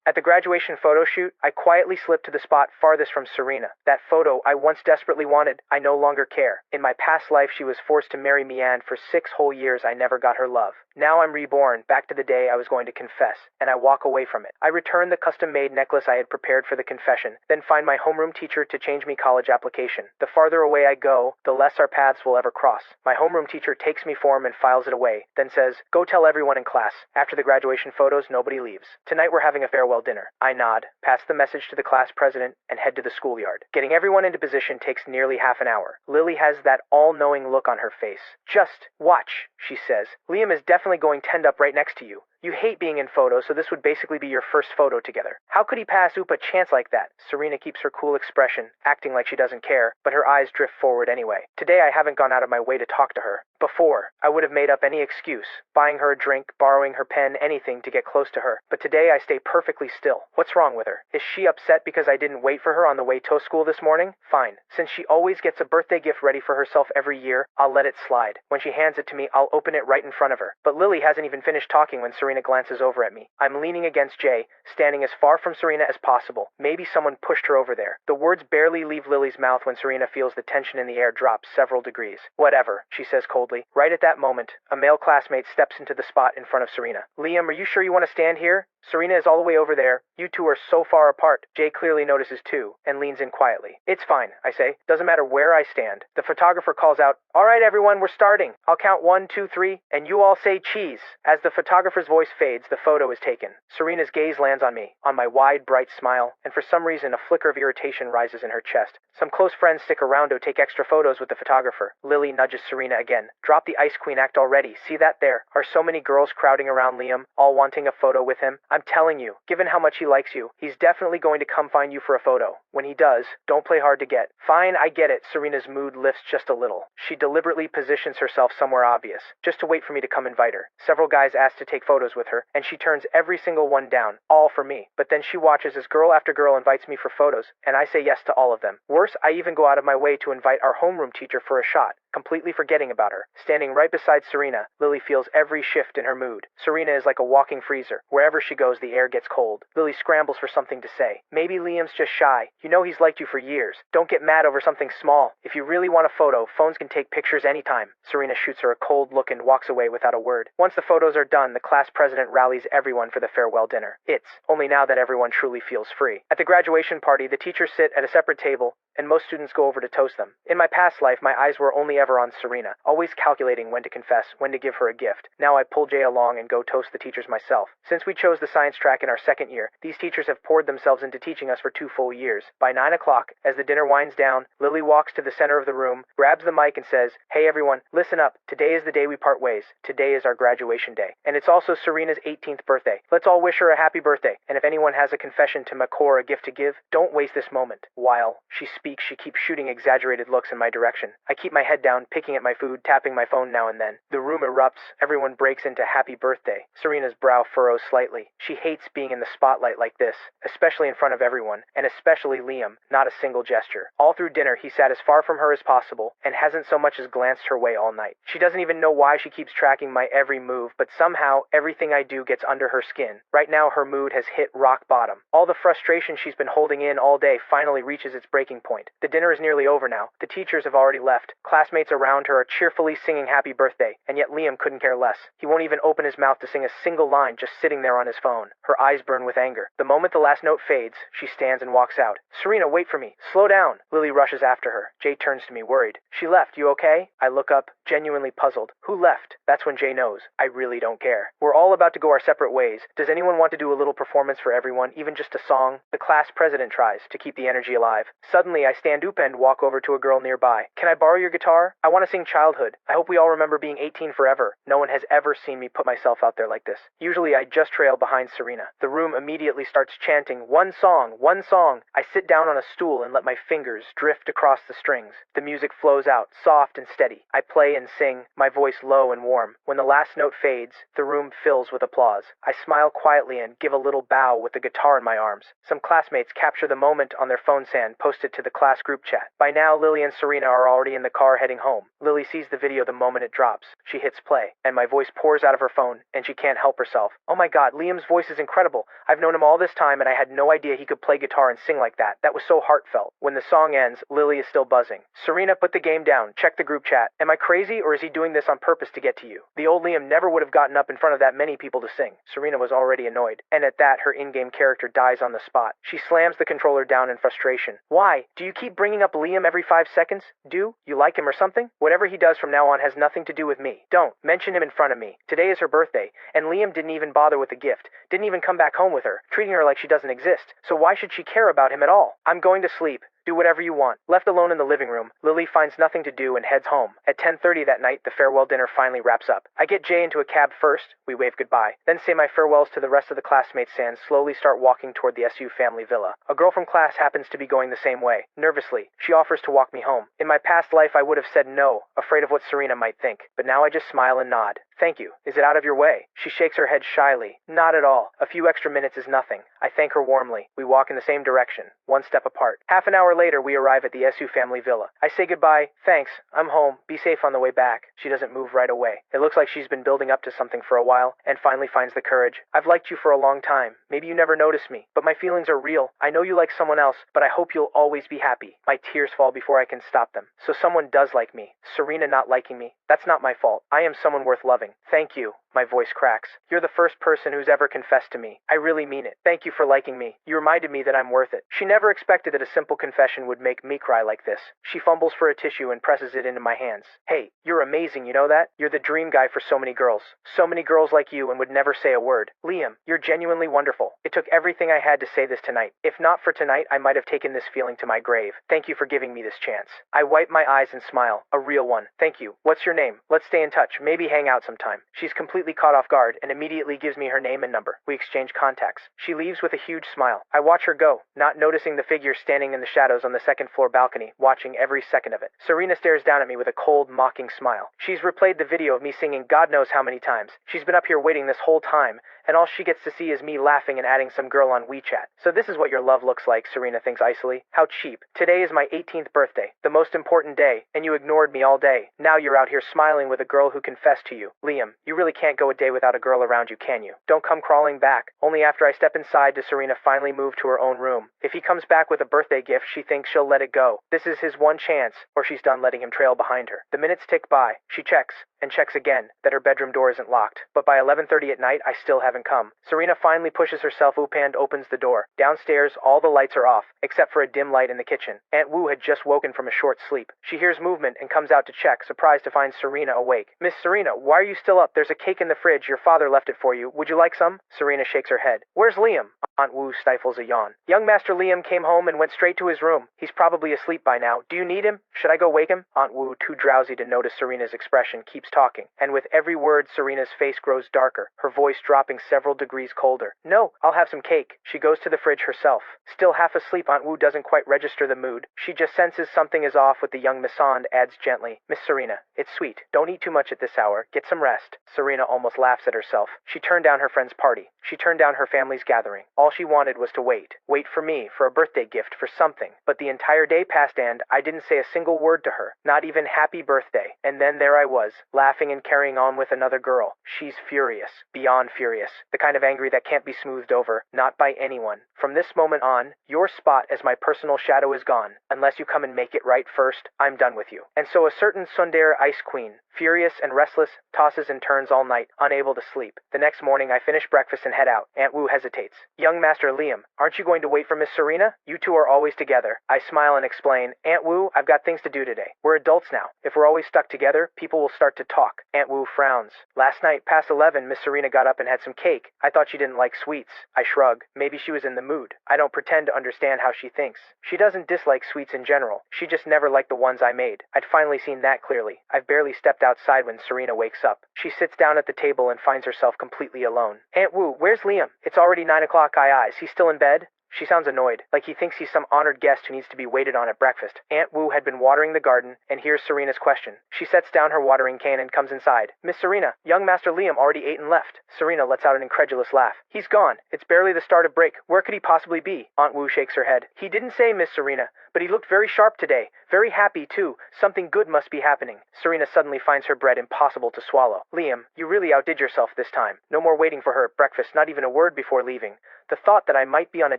At the graduation photo shoot, I quietly slipped to the spot farthest from Serena. That photo I once desperately wanted, I no longer care. In my past life, she was forced to marry me, and for 6 whole years I never got her love. Now I'm reborn, back to the day I was going to confess, and I walk away from it. I return the custom-made necklace I had prepared for the confession, then find my homeroom teacher to change me college application. The farther away I go, the less our paths will ever cross. My homeroom teacher takes me form and files it away, then says, "Go tell everyone in class. After the graduation photos, nobody leaves. Tonight we're having a farewell dinner." I nod, pass the message to the class president, and head to the schoolyard. Getting everyone into position takes nearly half an hour. Lily has that all-knowing look on her face. "Just watch," she says. "Liam is definitely going 10 up right next to you. You hate being in photos, so this would basically be your first photo together. How could he pass Oop a chance like that?" Serena keeps her cool expression, acting like she doesn't care, but her eyes drift forward anyway. Today I haven't gone out of my way to talk to her. Before, I would have made up any excuse, buying her a drink, borrowing her pen, anything to get close to her. But today I stay perfectly still. What's wrong with her? Is she upset because I didn't wait for her on the way to school this morning? Fine. Since she always gets a birthday gift ready for herself every year, I'll let it slide. When she hands it to me, I'll open it right in front of her. But Lily hasn't even finished talking when Serena glances over at me. I'm leaning against Jay, standing as far from Serena as possible. Maybe someone pushed her over there. The words barely leave Lily's mouth when Serena feels the tension in the air drop several degrees. "Whatever," she says coldly. Right at that moment, a male classmate steps into the spot in front of Serena. "Liam, are you sure you want to stand here? Serena is all the way over there. You two are so far apart." Jay clearly notices too, and leans in quietly. "It's fine," I say. "Doesn't matter where I stand." The photographer calls out, "All right, everyone, we're starting. I'll count 1, 2, 3, and you all say cheese." As the photographer's voice fades, the photo is taken. Serena's gaze lands on me, on my wide, bright smile, and for some reason a flicker of irritation rises in her chest. Some close friends stick around to take extra photos with the photographer. Lily nudges Serena again. "Drop the Ice Queen act already. See that there? Are so many girls crowding around Liam, all wanting a photo with him? I'm telling you, given how much he likes you, he's definitely going to come find you for a photo. When he does, don't play hard to get." "Fine, I get it." Serena's mood lifts just a little. She deliberately positions herself somewhere obvious, just to wait for me to come invite her. Several guys ask to take photos with her, and she turns every single one down, all for me. But then she watches as girl after girl invites me for photos, and I say yes to all of them. Worse, I even go out of my way to invite our homeroom teacher for a shot, completely forgetting about her. Standing right beside Serena, Lily feels every shift in her mood. Serena is like a walking freezer. Wherever she goes, the air gets cold. Lily scrambles for something to say. "Maybe Liam's just shy. You know he's liked you for years. Don't get mad over something small. If you really want a photo, phones can take pictures anytime." Serena shoots her a cold look and walks away without a word. Once the photos are done, the class president rallies everyone for the farewell dinner. It's only now that everyone truly feels free. At the graduation party, the teachers sit at a separate table, and most students go over to toast them. In my past life, my eyes were only ever on Serena, always calculating when to confess, when to give her a gift. Now I pull Jay along and go toast the teachers myself. Since we chose the science track in our second year, these teachers have poured themselves into teaching us for 2 full years. By 9 o'clock, as the dinner winds down, Lily walks to the center of the room, grabs the mic and says, "Hey everyone, listen up. Today is the day we part ways. Today is our graduation day. And it's also Serena's 18th birthday. Let's all wish her a happy birthday. And if anyone has a confession to make or a gift to give, don't waste this moment." While she speaks, she keeps shooting exaggerated looks in my direction. I keep my head down, picking at my food, tapping my phone now and then. The room erupts. Everyone breaks into happy birthday. Serena's brow furrows slightly. She hates being in the spotlight like this, especially in front of everyone, and especially Liam. Not a single gesture. All through dinner, he sat as far from her as possible, and hasn't so much as glanced her way all night. She doesn't even know why she keeps tracking my every move, but somehow, everything I do gets under her skin. Right now, her mood has hit rock bottom. All the frustration she's been holding in all day finally reaches its breaking point. The dinner is nearly over now. The teachers have already left. Classmates around her are cheerfully singing happy birthday, and yet Liam couldn't care less. He won't even open his mouth to sing a single line, just sitting there on his phone. Her eyes burn with anger. The moment the last note fades, she stands and walks out. "Serena, wait for me. Slow down." Lily rushes after her. Jay turns to me, worried. "She left. You okay?" I look up, genuinely puzzled. Who left? That's when Jay knows. I really don't care. We're all about to go our separate ways. Does anyone want to do a little performance for everyone, even just a song? The class president tries, to keep the energy alive. Suddenly, I stand up and walk over to a girl nearby. "Can I borrow your guitar? I want to sing Childhood. I hope we all remember being 18 forever." No one has ever seen me put myself out there like this. Usually I just trail behind Serena. The room immediately starts chanting, "One song, one song." I sit down on a stool and let my fingers drift across the strings. The music flows out, soft and steady. I play and sing, my voice low and warm. When the last note fades, the room fills with applause. I smile quietly and give a little bow with the guitar in my arms. Some classmates capture the moment on their phones and post it to the class group chat. By now, Lily and Serena are already in the car heading home. Lily sees the video the moment it drops. She hits play, and my voice pours out of her phone, and she can't help herself. Oh my god, Liam's voice is incredible. I've known him all this time, and I had no idea he could play guitar and sing like that. That was so heartfelt. When the song ends, Lily is still buzzing. Serena, put the game down. Check the group chat. Am I crazy, or is he doing this on purpose to get to you? The old Liam never would have gotten up in front of that many people to sing. Serena was already annoyed, and at that, her in-game character dies on the spot. She slams the controller down in frustration. Why? Do you keep bringing up Liam every 5 seconds? Do? You like him or something? Whatever he does from now on has nothing to do with me. Don't. Mention him in front of me. Today is her birthday, and Liam didn't even bother with the gift. Didn't even come back home with her, treating her like she doesn't exist. So why should she care about him at all? I'm going to sleep. Do whatever you want. Left alone in the living room, Lily finds nothing to do and heads home. At 10:30 that night, the farewell dinner finally wraps up. I get Jay into a cab first, we wave goodbye, then say my farewells to the rest of the classmates and slowly start walking toward the SU family villa. A girl from class happens to be going the same way. Nervously, she offers to walk me home. In my past life, I would have said no, afraid of what Serena might think. But now I just smile and nod. Thank you. Is it out of your way? She shakes her head shyly. Not at all. A few extra minutes is nothing. I thank her warmly. We walk in the same direction, one step apart. Half an hour later, we arrive at the SU family villa. I say goodbye. Thanks. I'm home. Be safe on the way back. She doesn't move right away. It looks like she's been building up to something for a while, and finally finds the courage. I've liked you for a long time. Maybe you never noticed me, but my feelings are real. I know you like someone else, but I hope you'll always be happy. My tears fall before I can stop them. So someone does like me. Serena not liking me. That's not my fault. I am someone worth loving. Thank you. My voice cracks. You're the first person who's ever confessed to me. I really mean it. Thank you for liking me. You reminded me that I'm worth it. She never expected that a simple confession would make me cry like this. She fumbles for a tissue and presses it into my hands. Hey, you're amazing, you know that? You're the dream guy for so many girls. So many girls like you and would never say a word. Liam, you're genuinely wonderful. It took everything I had to say this tonight. If not for tonight, I might have taken this feeling to my grave. Thank you for giving me this chance. I wipe my eyes and smile. A real one. Thank you. What's your name? Let's stay in touch. Maybe hang out sometime. She's completely caught off guard and immediately gives me her name and number. We exchange contacts. She leaves with a huge smile. I watch her go, not noticing the figure standing in the shadows on the second floor balcony, watching every second of it. Serena stares down at me with a cold, mocking smile. She's replayed the video of me singing God knows how many times. She's been up here waiting this whole time, and all she gets to see is me laughing and adding some girl on WeChat. So this is what your love looks like, Serena thinks icily. How cheap. Today is my 18th birthday, the most important day, and you ignored me all day. Now you're out here smiling with a girl who confessed to you. Liam, you really can't go a day without a girl around you, can you? Don't come crawling back. Only after I step inside does Serena finally move to her own room. If he comes back with a birthday gift, she thinks she'll let it go. This is his one chance, or she's done letting him trail behind her. The minutes tick by. She checks, and checks again, that her bedroom door isn't locked. But by 11:30 at night, I still haven't come. Serena finally pushes herself up and opens the door. Downstairs, all the lights are off, except for a dim light in the kitchen. Aunt Wu had just woken from a short sleep. She hears movement and comes out to check, surprised to find Serena awake. Miss Serena, why are you still up? There's a cake in the fridge. Your father left it for you. Would you like some? Serena shakes her head. Where's Liam? Aunt Wu stifles a yawn. Young Master Liam came home and went straight to his room. He's probably asleep by now. Do you need him? Should I go wake him? Aunt Wu, too drowsy to notice Serena's expression, keeps talking, and with every word, Serena's face grows darker, her voice dropping several degrees colder. No, I'll have some cake. She goes to the fridge herself. Still half asleep, Aunt Wu doesn't quite register the mood. She just senses something is off with the young Miss And adds gently, Miss Serena, it's sweet. Don't eat too much at this hour. Get some rest. Serena almost laughs at herself. She turned down her friend's party. She turned down her family's gathering. All she wanted was to wait. Wait for me, for a birthday gift, for something. But the entire day passed and I didn't say a single word to her. Not even happy birthday. And then there I was, laughing and carrying on with another girl. She's furious. Beyond furious. The kind of angry that can't be smoothed over. Not by anyone. From this moment on, your spot as my personal shadow is gone. Unless you come and make it right first, I'm done with you. And so a certain Sundare Ice Queen, furious and restless, tosses and turns all night, unable to sleep. The next morning I finish breakfast and head out. Aunt Wu hesitates. Young Master Liam, aren't you going to wait for Miss Serena? You two are always together. I smile and explain, Aunt Wu, I've got things to do today. We're adults now. If we're always stuck together, people will start to talk. Aunt Wu frowns. Last night, past 11, Miss Serena got up and had some cake. I thought she didn't like sweets. I shrug. Maybe she was in the mood. I don't pretend to understand how she thinks. She doesn't dislike sweets in general. She just never liked the ones I made. I'd finally seen that clearly. I've barely stepped outside when Serena wakes up. She sits down at the table and finds herself completely alone. Aunt Wu, where's Liam? It's already 9 o'clock. Is he still in bed? She sounds annoyed, like he thinks he's some honored guest who needs to be waited on at breakfast. Aunt Wu had been watering the garden, and here's Serena's question. She sets down her watering can and comes inside. Miss Serena, young Master Liam already ate and left. Serena lets out an incredulous laugh. He's gone. It's barely the start of break. Where could he possibly be? Aunt Wu shakes her head. He didn't say, Miss Serena, but he looked very sharp today. Very happy, too. Something good must be happening. Serena suddenly finds her bread impossible to swallow. Liam, you really outdid yourself this time. No more waiting for her at breakfast, not even a word before leaving. The thought that I might be on a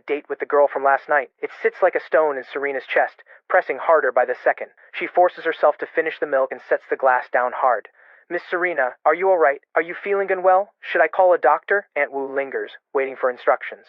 date with the girl from last night, it sits like a stone in Serena's chest, pressing harder by the second. She forces herself to finish the milk and sets the glass down hard. Miss Serena, are you all right? Are you feeling unwell? Should I call a doctor? Aunt Wu lingers, waiting for instructions.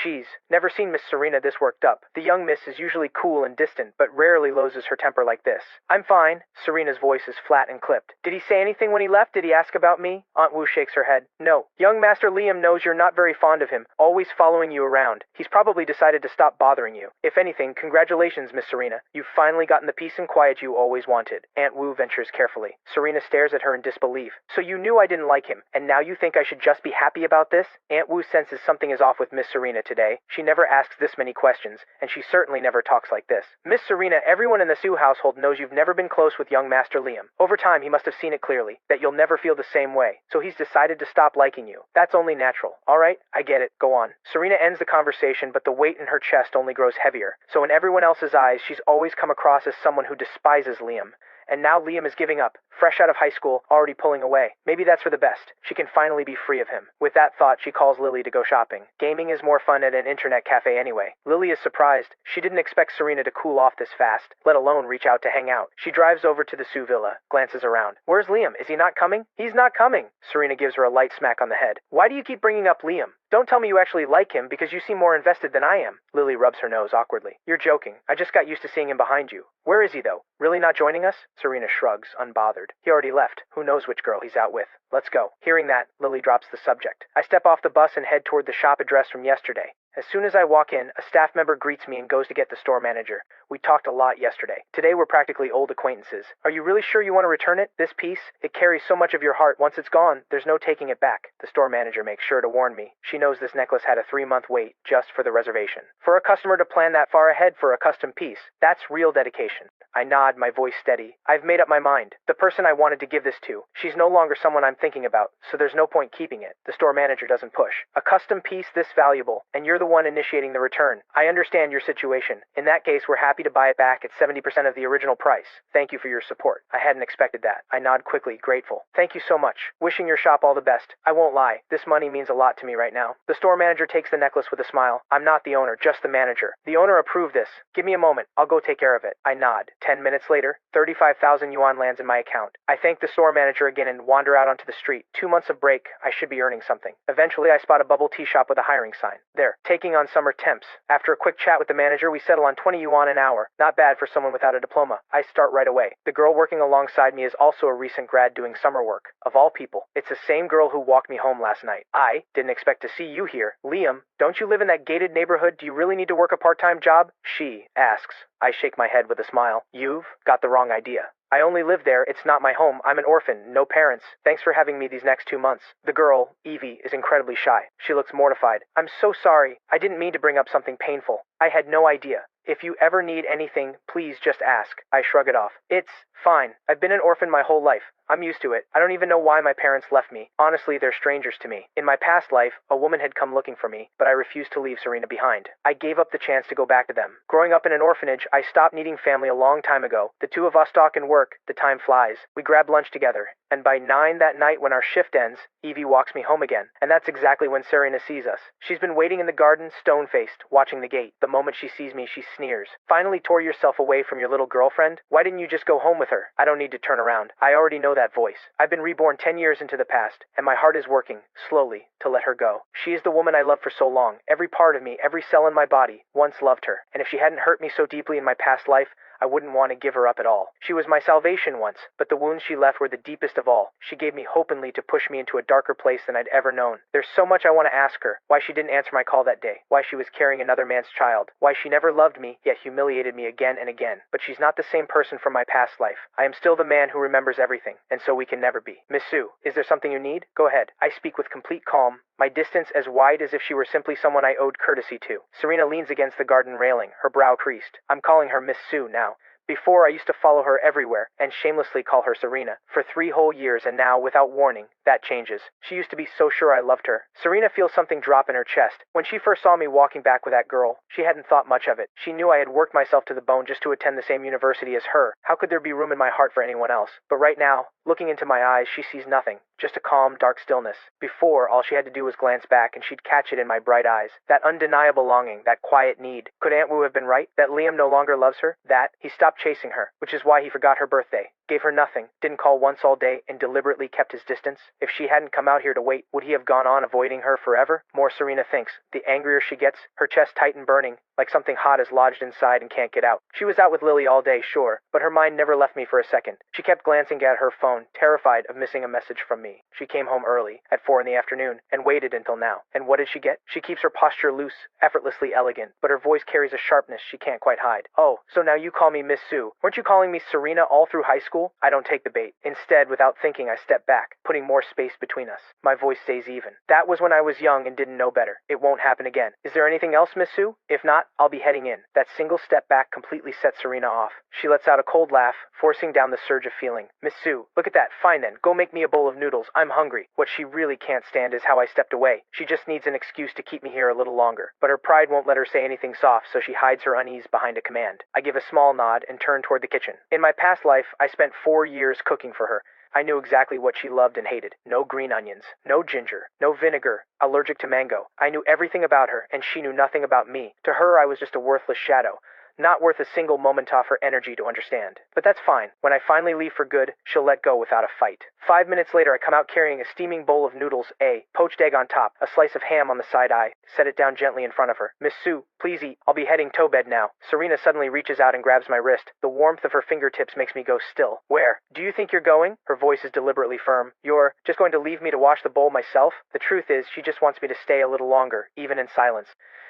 She's never seen Miss Serena this worked up. The young miss is usually cool and distant, but rarely loses her temper like this. I'm fine. Serena's voice is flat and clipped. Did he say anything when he left? Did he ask about me? Aunt Wu shakes her head. No. Young Master Liam knows you're not very fond of him, always following you around. He's probably decided to stop bothering you. If anything, congratulations, Miss Serena. You've finally gotten the peace and quiet you always wanted. Aunt Wu ventures carefully. Serena stares at her in disbelief. So you knew I didn't like him, and now you think I should just be happy about this? Aunt Wu senses something is off with Miss Serena today. She never asks this many questions, and she certainly never talks like this. Miss Serena, everyone in the Su household knows you've never been close with young Master Liam. Over time, he must have seen it clearly, that you'll never feel the same way, so he's decided to stop liking you. That's only natural. Alright, I get it. Go on. Serena ends the conversation, but the weight in her chest only grows heavier. So in everyone else's eyes, she's always come across as someone who despises Liam. And now Liam is giving up, fresh out of high school, already pulling away. Maybe that's for the best. She can finally be free of him. With that thought, she calls Lily to go shopping. Gaming is more fun at an internet cafe anyway. Lily is surprised. She didn't expect Serena to cool off this fast, let alone reach out to hang out. She drives over to the Su villa, glances around. Where's Liam? Is he not coming? He's not coming. Serena gives her a light smack on the head. Why do you keep bringing up Liam? Don't tell me you actually like him, because you seem more invested than I am. Lily rubs her nose awkwardly. You're joking. I just got used to seeing him behind you. Where is he, though? Really not joining us? Serena shrugs, unbothered. He already left. Who knows which girl he's out with. Let's go. Hearing that, Lily drops the subject. I step off the bus and head toward the shop address from yesterday. As soon as I walk in, a staff member greets me and goes to get the store manager. We talked a lot yesterday. Today we're practically old acquaintances. Are you really sure you want to return it? This piece? It carries so much of your heart. Once it's gone, there's no taking it back. The store manager makes sure to warn me. She knows this necklace had a 3-month wait just for the reservation. For a customer to plan that far ahead for a custom piece, that's real dedication. I nod, my voice steady. I've made up my mind. The person I wanted to give this to, she's no longer someone I'm thinking about, so there's no point keeping it. The store manager doesn't push. A custom piece this valuable, and you're the one initiating the return. I understand your situation. In that case, we're happy to buy it back at 70% of the original price. Thank you for your support. I hadn't expected that. I nod quickly, grateful. Thank you so much. Wishing your shop all the best. I won't lie. This money means a lot to me right now. The store manager takes the necklace with a smile. I'm not the owner, just the manager. The owner approved this. Give me a moment. I'll go take care of it. I nod. 10 minutes later, 35,000 yuan lands in my account. I thank the store manager again and wander out onto the street. 2 months of break, I should be earning something. Eventually, I spot a bubble tea shop with a hiring sign. There, taking on summer temps. After a quick chat with the manager, we settle on 20 yuan an hour. Not bad for someone without a diploma. I start right away. The girl working alongside me is also a recent grad doing summer work. Of all people, it's the same girl who walked me home last night. I didn't expect to see you here. Liam, don't you live in that gated neighborhood? Do you really need to work a part-time job? She asks. I shake my head with a smile. You've got the wrong idea. I only live there. It's not my home. I'm an orphan. No parents. Thanks for having me these next 2 months. The girl, Evie, is incredibly shy. She looks mortified. I'm so sorry. I didn't mean to bring up something painful. I had no idea. If you ever need anything, please just ask. I shrug it off. It's fine. I've been an orphan my whole life. I'm used to it. I don't even know why my parents left me. Honestly, they're strangers to me. In my past life, a woman had come looking for me, but I refused to leave Serena behind. I gave up the chance to go back to them. Growing up in an orphanage, I stopped needing family a long time ago. The two of us talk and work. The time flies. We grab lunch together. And by 9 that night when our shift ends, Evie walks me home again. And that's exactly when Serena sees us. She's been waiting in the garden, stone-faced, watching the gate. The moment she sees me, she sneers. Finally tore yourself away from your little girlfriend? Why didn't you just go home with her? I don't need to turn around. I already know that voice. I've been reborn 10 years into the past, and my heart is working, slowly, to let her go. She is the woman I loved for so long. Every part of me, every cell in my body, once loved her. And if she hadn't hurt me so deeply in my past life, I wouldn't want to give her up at all. She was my salvation once, but the wounds she left were the deepest of all. She gave me hope only to push me into a darker place than I'd ever known. There's so much I want to ask her. Why she didn't answer my call that day. Why she was carrying another man's child. Why she never loved me, yet humiliated me again and again. But she's not the same person from my past life. I am still the man who remembers everything, and so we can never be. Miss Sue, is there something you need? Go ahead. I speak with complete calm, my distance as wide as if she were simply someone I owed courtesy to. Serena leans against the garden railing, her brow creased. I'm calling her Miss Sue now. Before, I used to follow her everywhere and shamelessly call her Serena for 3 whole years, and now, without warning, that changes. She used to be so sure I loved her. Serena feels something drop in her chest. When she first saw me walking back with that girl, she hadn't thought much of it. She knew I had worked myself to the bone just to attend the same university as her. How could there be room in my heart for anyone else? But right now, looking into my eyes, she sees nothing. Just a calm, dark stillness. Before, all she had to do was glance back, and she'd catch it in my bright eyes. That undeniable longing, that quiet need. Could Aunt Wu have been right? That Liam no longer loves her? That he stopped chasing her, which is why he forgot her birthday. Gave her nothing, didn't call once all day, and deliberately kept his distance? If she hadn't come out here to wait, would he have gone on avoiding her forever? More Serena thinks. The angrier she gets, her chest tight and burning, like something hot is lodged inside and can't get out. She was out with Lily all day, sure, but her mind never left me for a second. She kept glancing at her phone, terrified of missing a message from me. She came home early, at 4 in the afternoon, and waited until now. And what did she get? She keeps her posture loose, effortlessly elegant, but her voice carries a sharpness she can't quite hide. Oh, so now you call me Miss Sue. Weren't you calling me Serena all through high school? I don't take the bait. Instead, without thinking, I step back, putting more space between us. My voice stays even. That was when I was young and didn't know better. It won't happen again. Is there anything else, Miss Sue? If not, I'll be heading in. That single step back completely sets Serena off. She lets out a cold laugh, forcing down the surge of feeling. Miss Sue, look at that. Fine then. Go make me a bowl of noodles. I'm hungry. What she really can't stand is how I stepped away. She just needs an excuse to keep me here a little longer. But her pride won't let her say anything soft, so she hides her unease behind a command. I give a small nod and turn toward the kitchen. In my past life, I spent 4 years cooking for her. I knew exactly what she loved and hated. No green onions, no ginger, no vinegar, allergic to mango. I knew everything about her, and she knew nothing about me. To her, I was just a worthless shadow. Not worth a single moment off her energy to understand. But that's fine. When I finally leave for good, she'll let go without a fight. 5 minutes later, I come out carrying a steaming bowl of noodles, a poached egg on top, a slice of ham on the side. I set it down gently in front of her. Miss Sue, please eat. I'll be heading to bed now. Serena suddenly reaches out and grabs my wrist. The warmth of her fingertips makes me go still. Where? Do you think you're going? Her voice is deliberately firm. You're just going to leave me to wash the bowl myself? The truth is, she just wants me to stay a little longer, even in silence.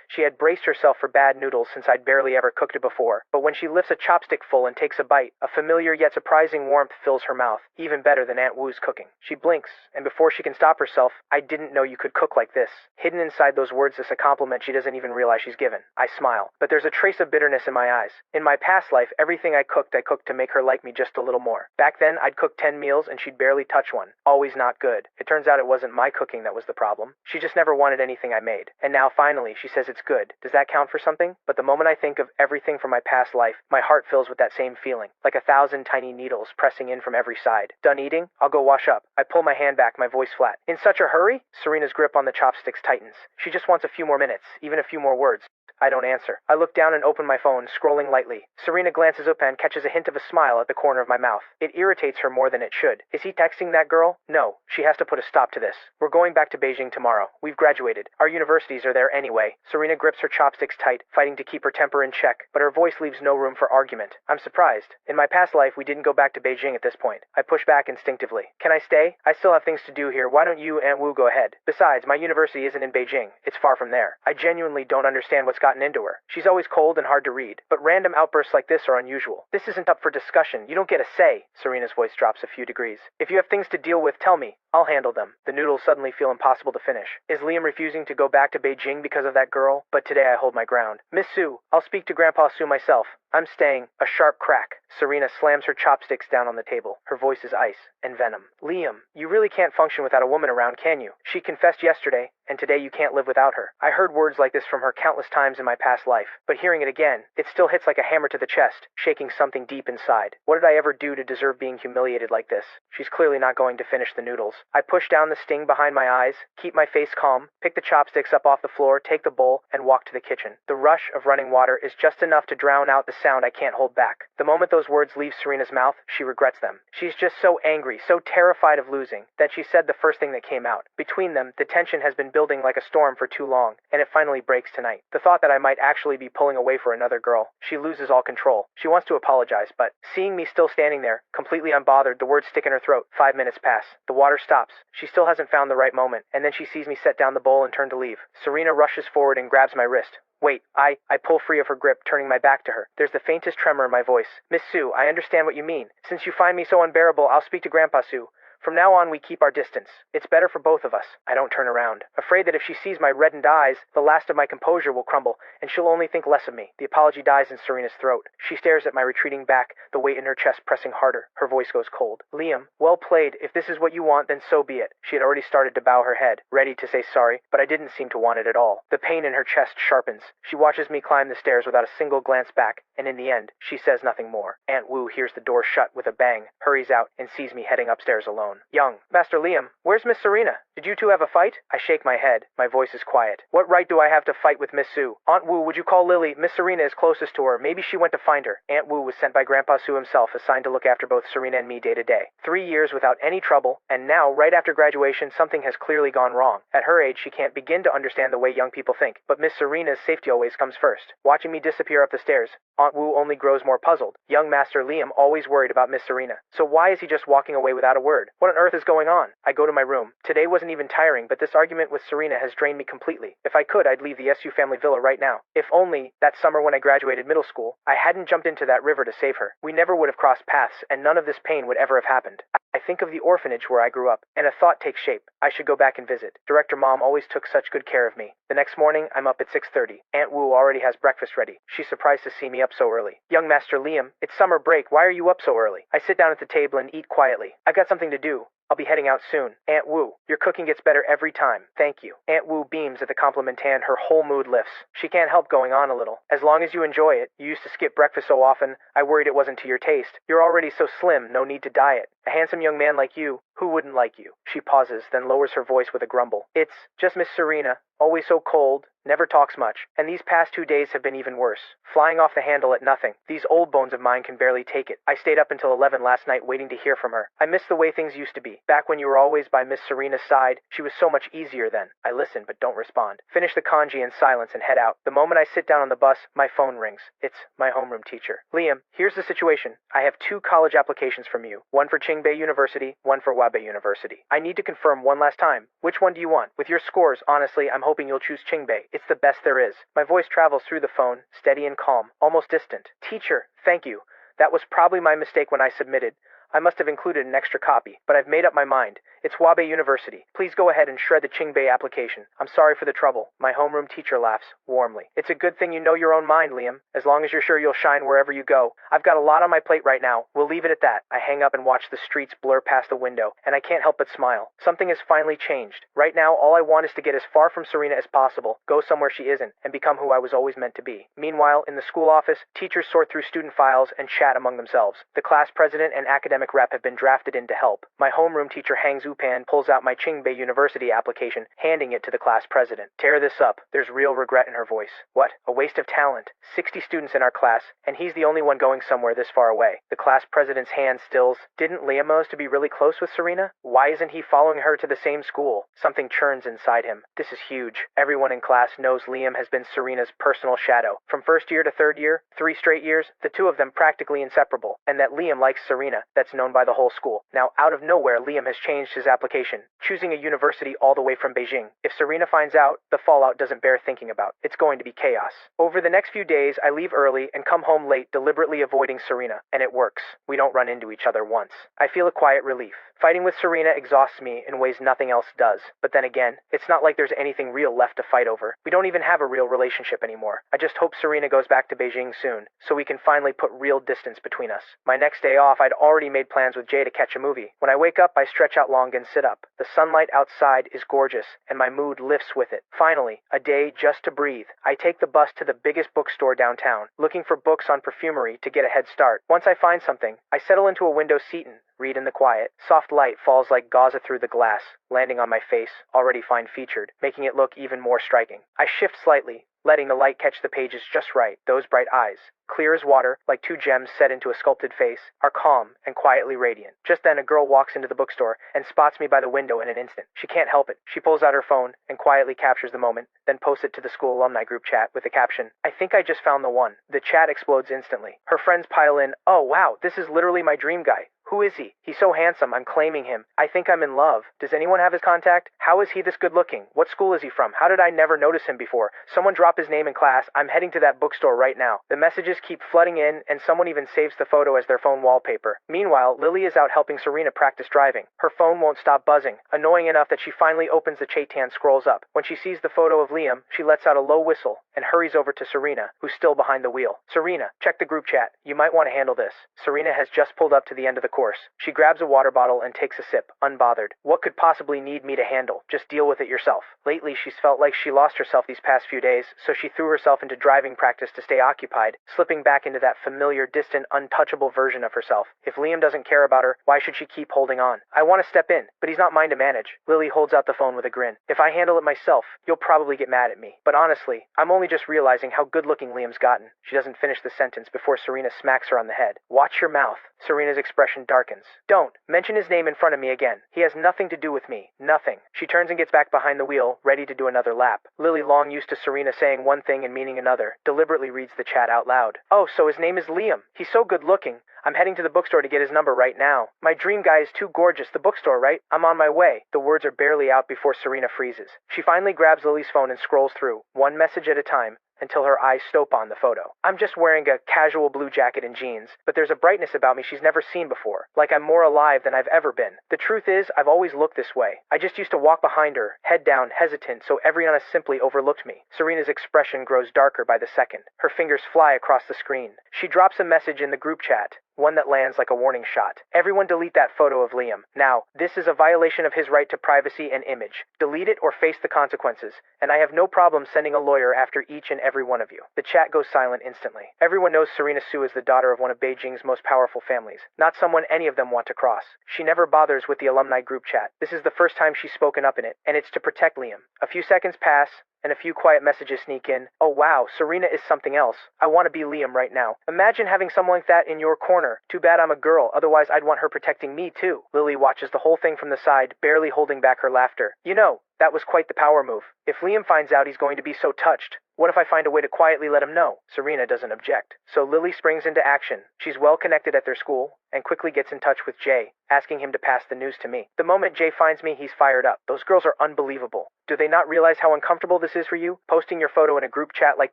She had braced herself for bad noodles since I'd barely ever cooked it before, but when she lifts a chopstick full and takes a bite, a familiar yet surprising warmth fills her mouth, even better than Aunt Wu's cooking. She blinks, and before she can stop herself, I didn't know you could cook like this. Hidden inside those words is a compliment she doesn't even realize she's given. I smile, but there's a trace of bitterness in my eyes. In my past life, everything I cooked to make her like me just a little more. Back then, I'd cook 10 meals and she'd barely touch one. Always not good. It turns out it wasn't my cooking that was the problem. She just never wanted anything I made. And now finally, she says it's good. Does that count for something? But the moment I think of everything from my past life, my heart fills with that same feeling, like 1,000 tiny needles pressing in from every side. Done eating? I'll go wash up. I pull my hand back, my voice flat. In such a hurry? Serena's grip on the chopsticks tightens. She just wants a few more minutes, even a few more words. I don't answer. I look down and open my phone, scrolling lightly. Serena glances up and catches a hint of a smile at the corner of my mouth. It irritates her more than it should. Is he texting that girl? No. She has to put a stop to this. We're going back to Beijing tomorrow. We've graduated. Our universities are there anyway. Serena grips her chopsticks tight, fighting to keep her temper in check, but her voice leaves no room for argument. I'm surprised. In my past life, we didn't go back to Beijing at this point. I push back instinctively. Can I stay? I still have things to do here. Why don't you, Aunt Wu, go ahead? Besides, my university isn't in Beijing. It's far from there. I genuinely don't understand what's gotten into her. She's always cold and hard to read, but random outbursts like this are unusual. This isn't up for discussion. You don't get a say. Serena's voice drops a few degrees. If you have things to deal with, tell me. I'll handle them. The noodles suddenly feel impossible to finish. Is Liam refusing to go back to Beijing because of that girl? But today I hold my ground. Miss Sue, I'll speak to Grandpa Sue myself. I'm staying. A sharp crack. Serena slams her chopsticks down on the table. Her voice is ice and venom. Liam, you really can't function without a woman around, can you? She confessed yesterday, and today you can't live without her. I heard words like this from her countless times in my past life, but hearing it again, it still hits like a hammer to the chest, shaking something deep inside. What did I ever do to deserve being humiliated like this? She's clearly not going to finish the noodles. I push down the sting behind my eyes, keep my face calm, pick the chopsticks up off the floor, take the bowl, and walk to the kitchen. The rush of running water is just enough to drown out the sound I can't hold back. The moment those words leave Serena's mouth, she regrets them. She's just so angry, so terrified of losing, that she said the first thing that came out. Between them, the tension has been building like a storm for too long, and it finally breaks tonight. The thought that I might actually be pulling away for another girl. She loses all control. She wants to apologize, but seeing me still standing there, completely unbothered, the words stick in her throat. 5 minutes pass. The water stops. She still hasn't found the right moment, and then she sees me set down the bowl and turn to leave. Serena rushes forward and grabs my wrist. Wait, I pull free of her grip, turning my back to her. There's the faintest tremor in my voice. Miss Sue, I understand what you mean. Since you find me so unbearable, I'll speak to Grandpa Sue. From now on, we keep our distance. It's better for both of us. I don't turn around, afraid that if she sees my reddened eyes, the last of my composure will crumble, and she'll only think less of me. The apology dies in Serena's throat. She stares at my retreating back, the weight in her chest pressing harder. Her voice goes cold. Liam, well played. If this is what you want, then so be it. She had already started to bow her head, ready to say sorry, but I didn't seem to want it at all. The pain in her chest sharpens. She watches me climb the stairs without a single glance back, and in the end, she says nothing more. Aunt Wu hears the door shut with a bang, hurries out, and sees me heading upstairs alone. Young, Master Liam, where's Miss Serena? Did you two have a fight? I shake my head. My voice is quiet. What right do I have to fight with Miss Sue? Aunt Wu, would you call Lily? Miss Serena is closest to her. Maybe she went to find her. Aunt Wu was sent by Grandpa Sue himself, assigned to look after both Serena and me day to day. 3 years without any trouble, and now, right after graduation, something has clearly gone wrong. At her age, she can't begin to understand the way young people think, but Miss Serena's safety always comes first. Watching me disappear up the stairs, Aunt Wu only grows more puzzled. Young Master Liam always worried about Miss Serena. So why is he just walking away without a word? What on earth is going on? I go to my room. Today wasn't even tiring, but this argument with Serena has drained me completely. If I could, I'd leave the SU family villa right now. If only, that summer when I graduated middle school, I hadn't jumped into that river to save her. We never would have crossed paths, and none of this pain would ever have happened. I think of the orphanage where I grew up, and a thought takes shape. I should go back and visit. Director Mom always took such good care of me. The next morning, I'm up at 6:30. Aunt Wu already has breakfast ready. She's surprised to see me up so early. Young Master Liam, it's summer break. Why are you up so early? I sit down at the table and eat quietly. I've got something to do. I'll be heading out soon. Aunt Wu, your cooking gets better every time. Thank you. Aunt Wu beams at the compliment and her whole mood lifts. She can't help going on a little. As long as you enjoy it. You used to skip breakfast so often, I worried it wasn't to your taste. You're already so slim, no need to diet. A handsome young man like you, who wouldn't like you? She pauses, then lowers her voice with a grumble. It's just Miss Serena, always so cold, never talks much, and these past 2 days have been even worse. Flying off the handle at nothing. These old bones of mine can barely take it. I stayed up until 11 last night waiting to hear from her. I miss the way things used to be. Back when you were always by Miss Serena's side, she was so much easier then. I listen but don't respond. Finish the kanji in silence and head out. The moment I sit down on the bus, my phone rings. It's my homeroom teacher. Liam, here's the situation. I have 2 college applications from you. One for Qingbei University, one for Wabe University. I need to confirm one last time. Which one do you want? With your scores, honestly, I'm hoping you'll choose Qingbei. It's the best there is. My voice travels through the phone, steady and calm, almost distant. Teacher, thank you. That was probably my mistake when I submitted. I must have included an extra copy, but I've made up my mind. It's Wabe University. Please go ahead and shred the Qingbei application. I'm sorry for the trouble. My homeroom teacher laughs, warmly. It's a good thing you know your own mind, Liam. As long as you're sure you'll shine wherever you go. I've got a lot on my plate right now. We'll leave it at that. I hang up and watch the streets blur past the window, and I can't help but smile. Something has finally changed. Right now, all I want is to get as far from Serena as possible, go somewhere she isn't, and become who I was always meant to be. Meanwhile, in the school office, teachers sort through student files and chat among themselves. The class president and academic rep have been drafted in to help. My homeroom teacher Hang Zupan pulls out my Qingbei University application, handing it to the class president. Tear this up. There's real regret in her voice. What? A waste of talent. 60 students in our class, and he's the only one going somewhere this far away. The class president's hand stills. Didn't Liam used to be really close with Serena? Why isn't he following her to the same school? Something churns inside him. This is huge. Everyone in class knows Liam has been Serena's personal shadow. From first year to third year, 3 straight years, the two of them practically inseparable. And that Liam likes Serena, that's known by the whole school. Now, out of nowhere, Liam has changed his application, choosing a university all the way from Beijing. If Serena finds out, the fallout doesn't bear thinking about. It's going to be chaos. Over the next few days, I leave early and come home late, deliberately avoiding Serena. And it works. We don't run into each other once. I feel a quiet relief. Fighting with Serena exhausts me in ways nothing else does. But then again, it's not like there's anything real left to fight over. We don't even have a real relationship anymore. I just hope Serena goes back to Beijing soon, so we can finally put real distance between us. My next day off, I'd already made plans with Jay to catch a movie. When I wake up, I stretch out long and sit up. The sunlight outside is gorgeous, and my mood lifts with it. Finally, a day just to breathe. I take the bus to the biggest bookstore downtown, looking for books on perfumery to get a head start. Once I find something, I settle into a window seat and Read in the quiet. Soft light falls like gauze through the glass, landing on my face, already fine-featured, making it look even more striking. I shift slightly, letting the light catch the pages just right. Those bright eyes, clear as water, like two gems set into a sculpted face, are calm and quietly radiant. Just then, a girl walks into the bookstore and spots me by the window in an instant. She can't help it. She pulls out her phone and quietly captures the moment, then posts it to the school alumni group chat with the caption, "I think I just found the one." The chat explodes instantly. Her friends pile in, "Oh wow, this is literally my dream guy. Who is he? He's so handsome, I'm claiming him. I think I'm in love. Does anyone have his contact? How is he this good looking? What school is he from? How did I never notice him before? Someone drop his name in class. I'm heading to that bookstore right now." The messages keep flooding in, and someone even saves the photo as their phone wallpaper. Meanwhile, Lily is out helping Serena practice driving. Her phone won't stop buzzing, annoying enough that she finally opens the chat and scrolls up. When she sees the photo of Liam, she lets out a low whistle and hurries over to Serena, who's still behind the wheel. "Serena, check the group chat. You might want to handle this." Serena has just pulled up to the end of the course. She grabs a water bottle and takes a sip, unbothered. "What could possibly need me to handle? Just deal with it yourself." Lately, she's felt like she lost herself these past few days, so she threw herself into driving practice to stay occupied, slipping back into that familiar, distant, untouchable version of herself. If Liam doesn't care about her, why should she keep holding on? I want to step in, but he's not mine to manage. Lily holds out the phone with a grin. "If I handle it myself, you'll probably get mad at me. But honestly, I'm only just realizing how good-looking Liam's gotten." She doesn't finish the sentence before Serena smacks her on the head. "Watch your mouth." Serena's expression darkens. "Don't mention his name in front of me again. He has nothing to do with me. Nothing." She turns and gets back behind the wheel, ready to do another lap. Lily, long used to Serena saying one thing and meaning another, deliberately reads the chat out loud. "Oh, so his name is Liam. He's so good looking. I'm heading to the bookstore to get his number right now. My dream guy is too gorgeous. The bookstore, right? I'm on my way." The words are barely out before Serena freezes. She finally grabs Lily's phone and scrolls through, one message at a time, until her eyes stop on the photo. "I'm just wearing a casual blue jacket and jeans, but there's a brightness about me she's never seen before, like I'm more alive than I've ever been. The truth is, I've always looked this way. I just used to walk behind her, head down, hesitant, so everyone simply overlooked me." Serena's expression grows darker by the second. Her fingers fly across the screen. She drops a message in the group chat, one that lands like a warning shot. "Everyone delete that photo of Liam. Now, this is a violation of his right to privacy and image. Delete it or face the consequences, and I have no problem sending a lawyer after each and every one of you." The chat goes silent instantly. Everyone knows Serena Sue is the daughter of one of Beijing's most powerful families, not someone any of them want to cross. She never bothers with the alumni group chat. This is the first time she's spoken up in it, and it's to protect Liam. A few seconds pass, and a few quiet messages sneak in. "Oh wow, Serena is something else. I want to be Liam right now. Imagine having someone like that in your corner. Too bad I'm a girl, otherwise I'd want her protecting me too." Lily watches the whole thing from the side, barely holding back her laughter. "You know, that was quite the power move. If Liam finds out, he's going to be so touched. What if I find a way to quietly let him know?" Serena doesn't object. So Lily springs into action. She's well connected at their school, and quickly gets in touch with Jay, asking him to pass the news to me. The moment Jay finds me, he's fired up. "Those girls are unbelievable. Do they not realize how uncomfortable this is for you? Posting your photo in a group chat like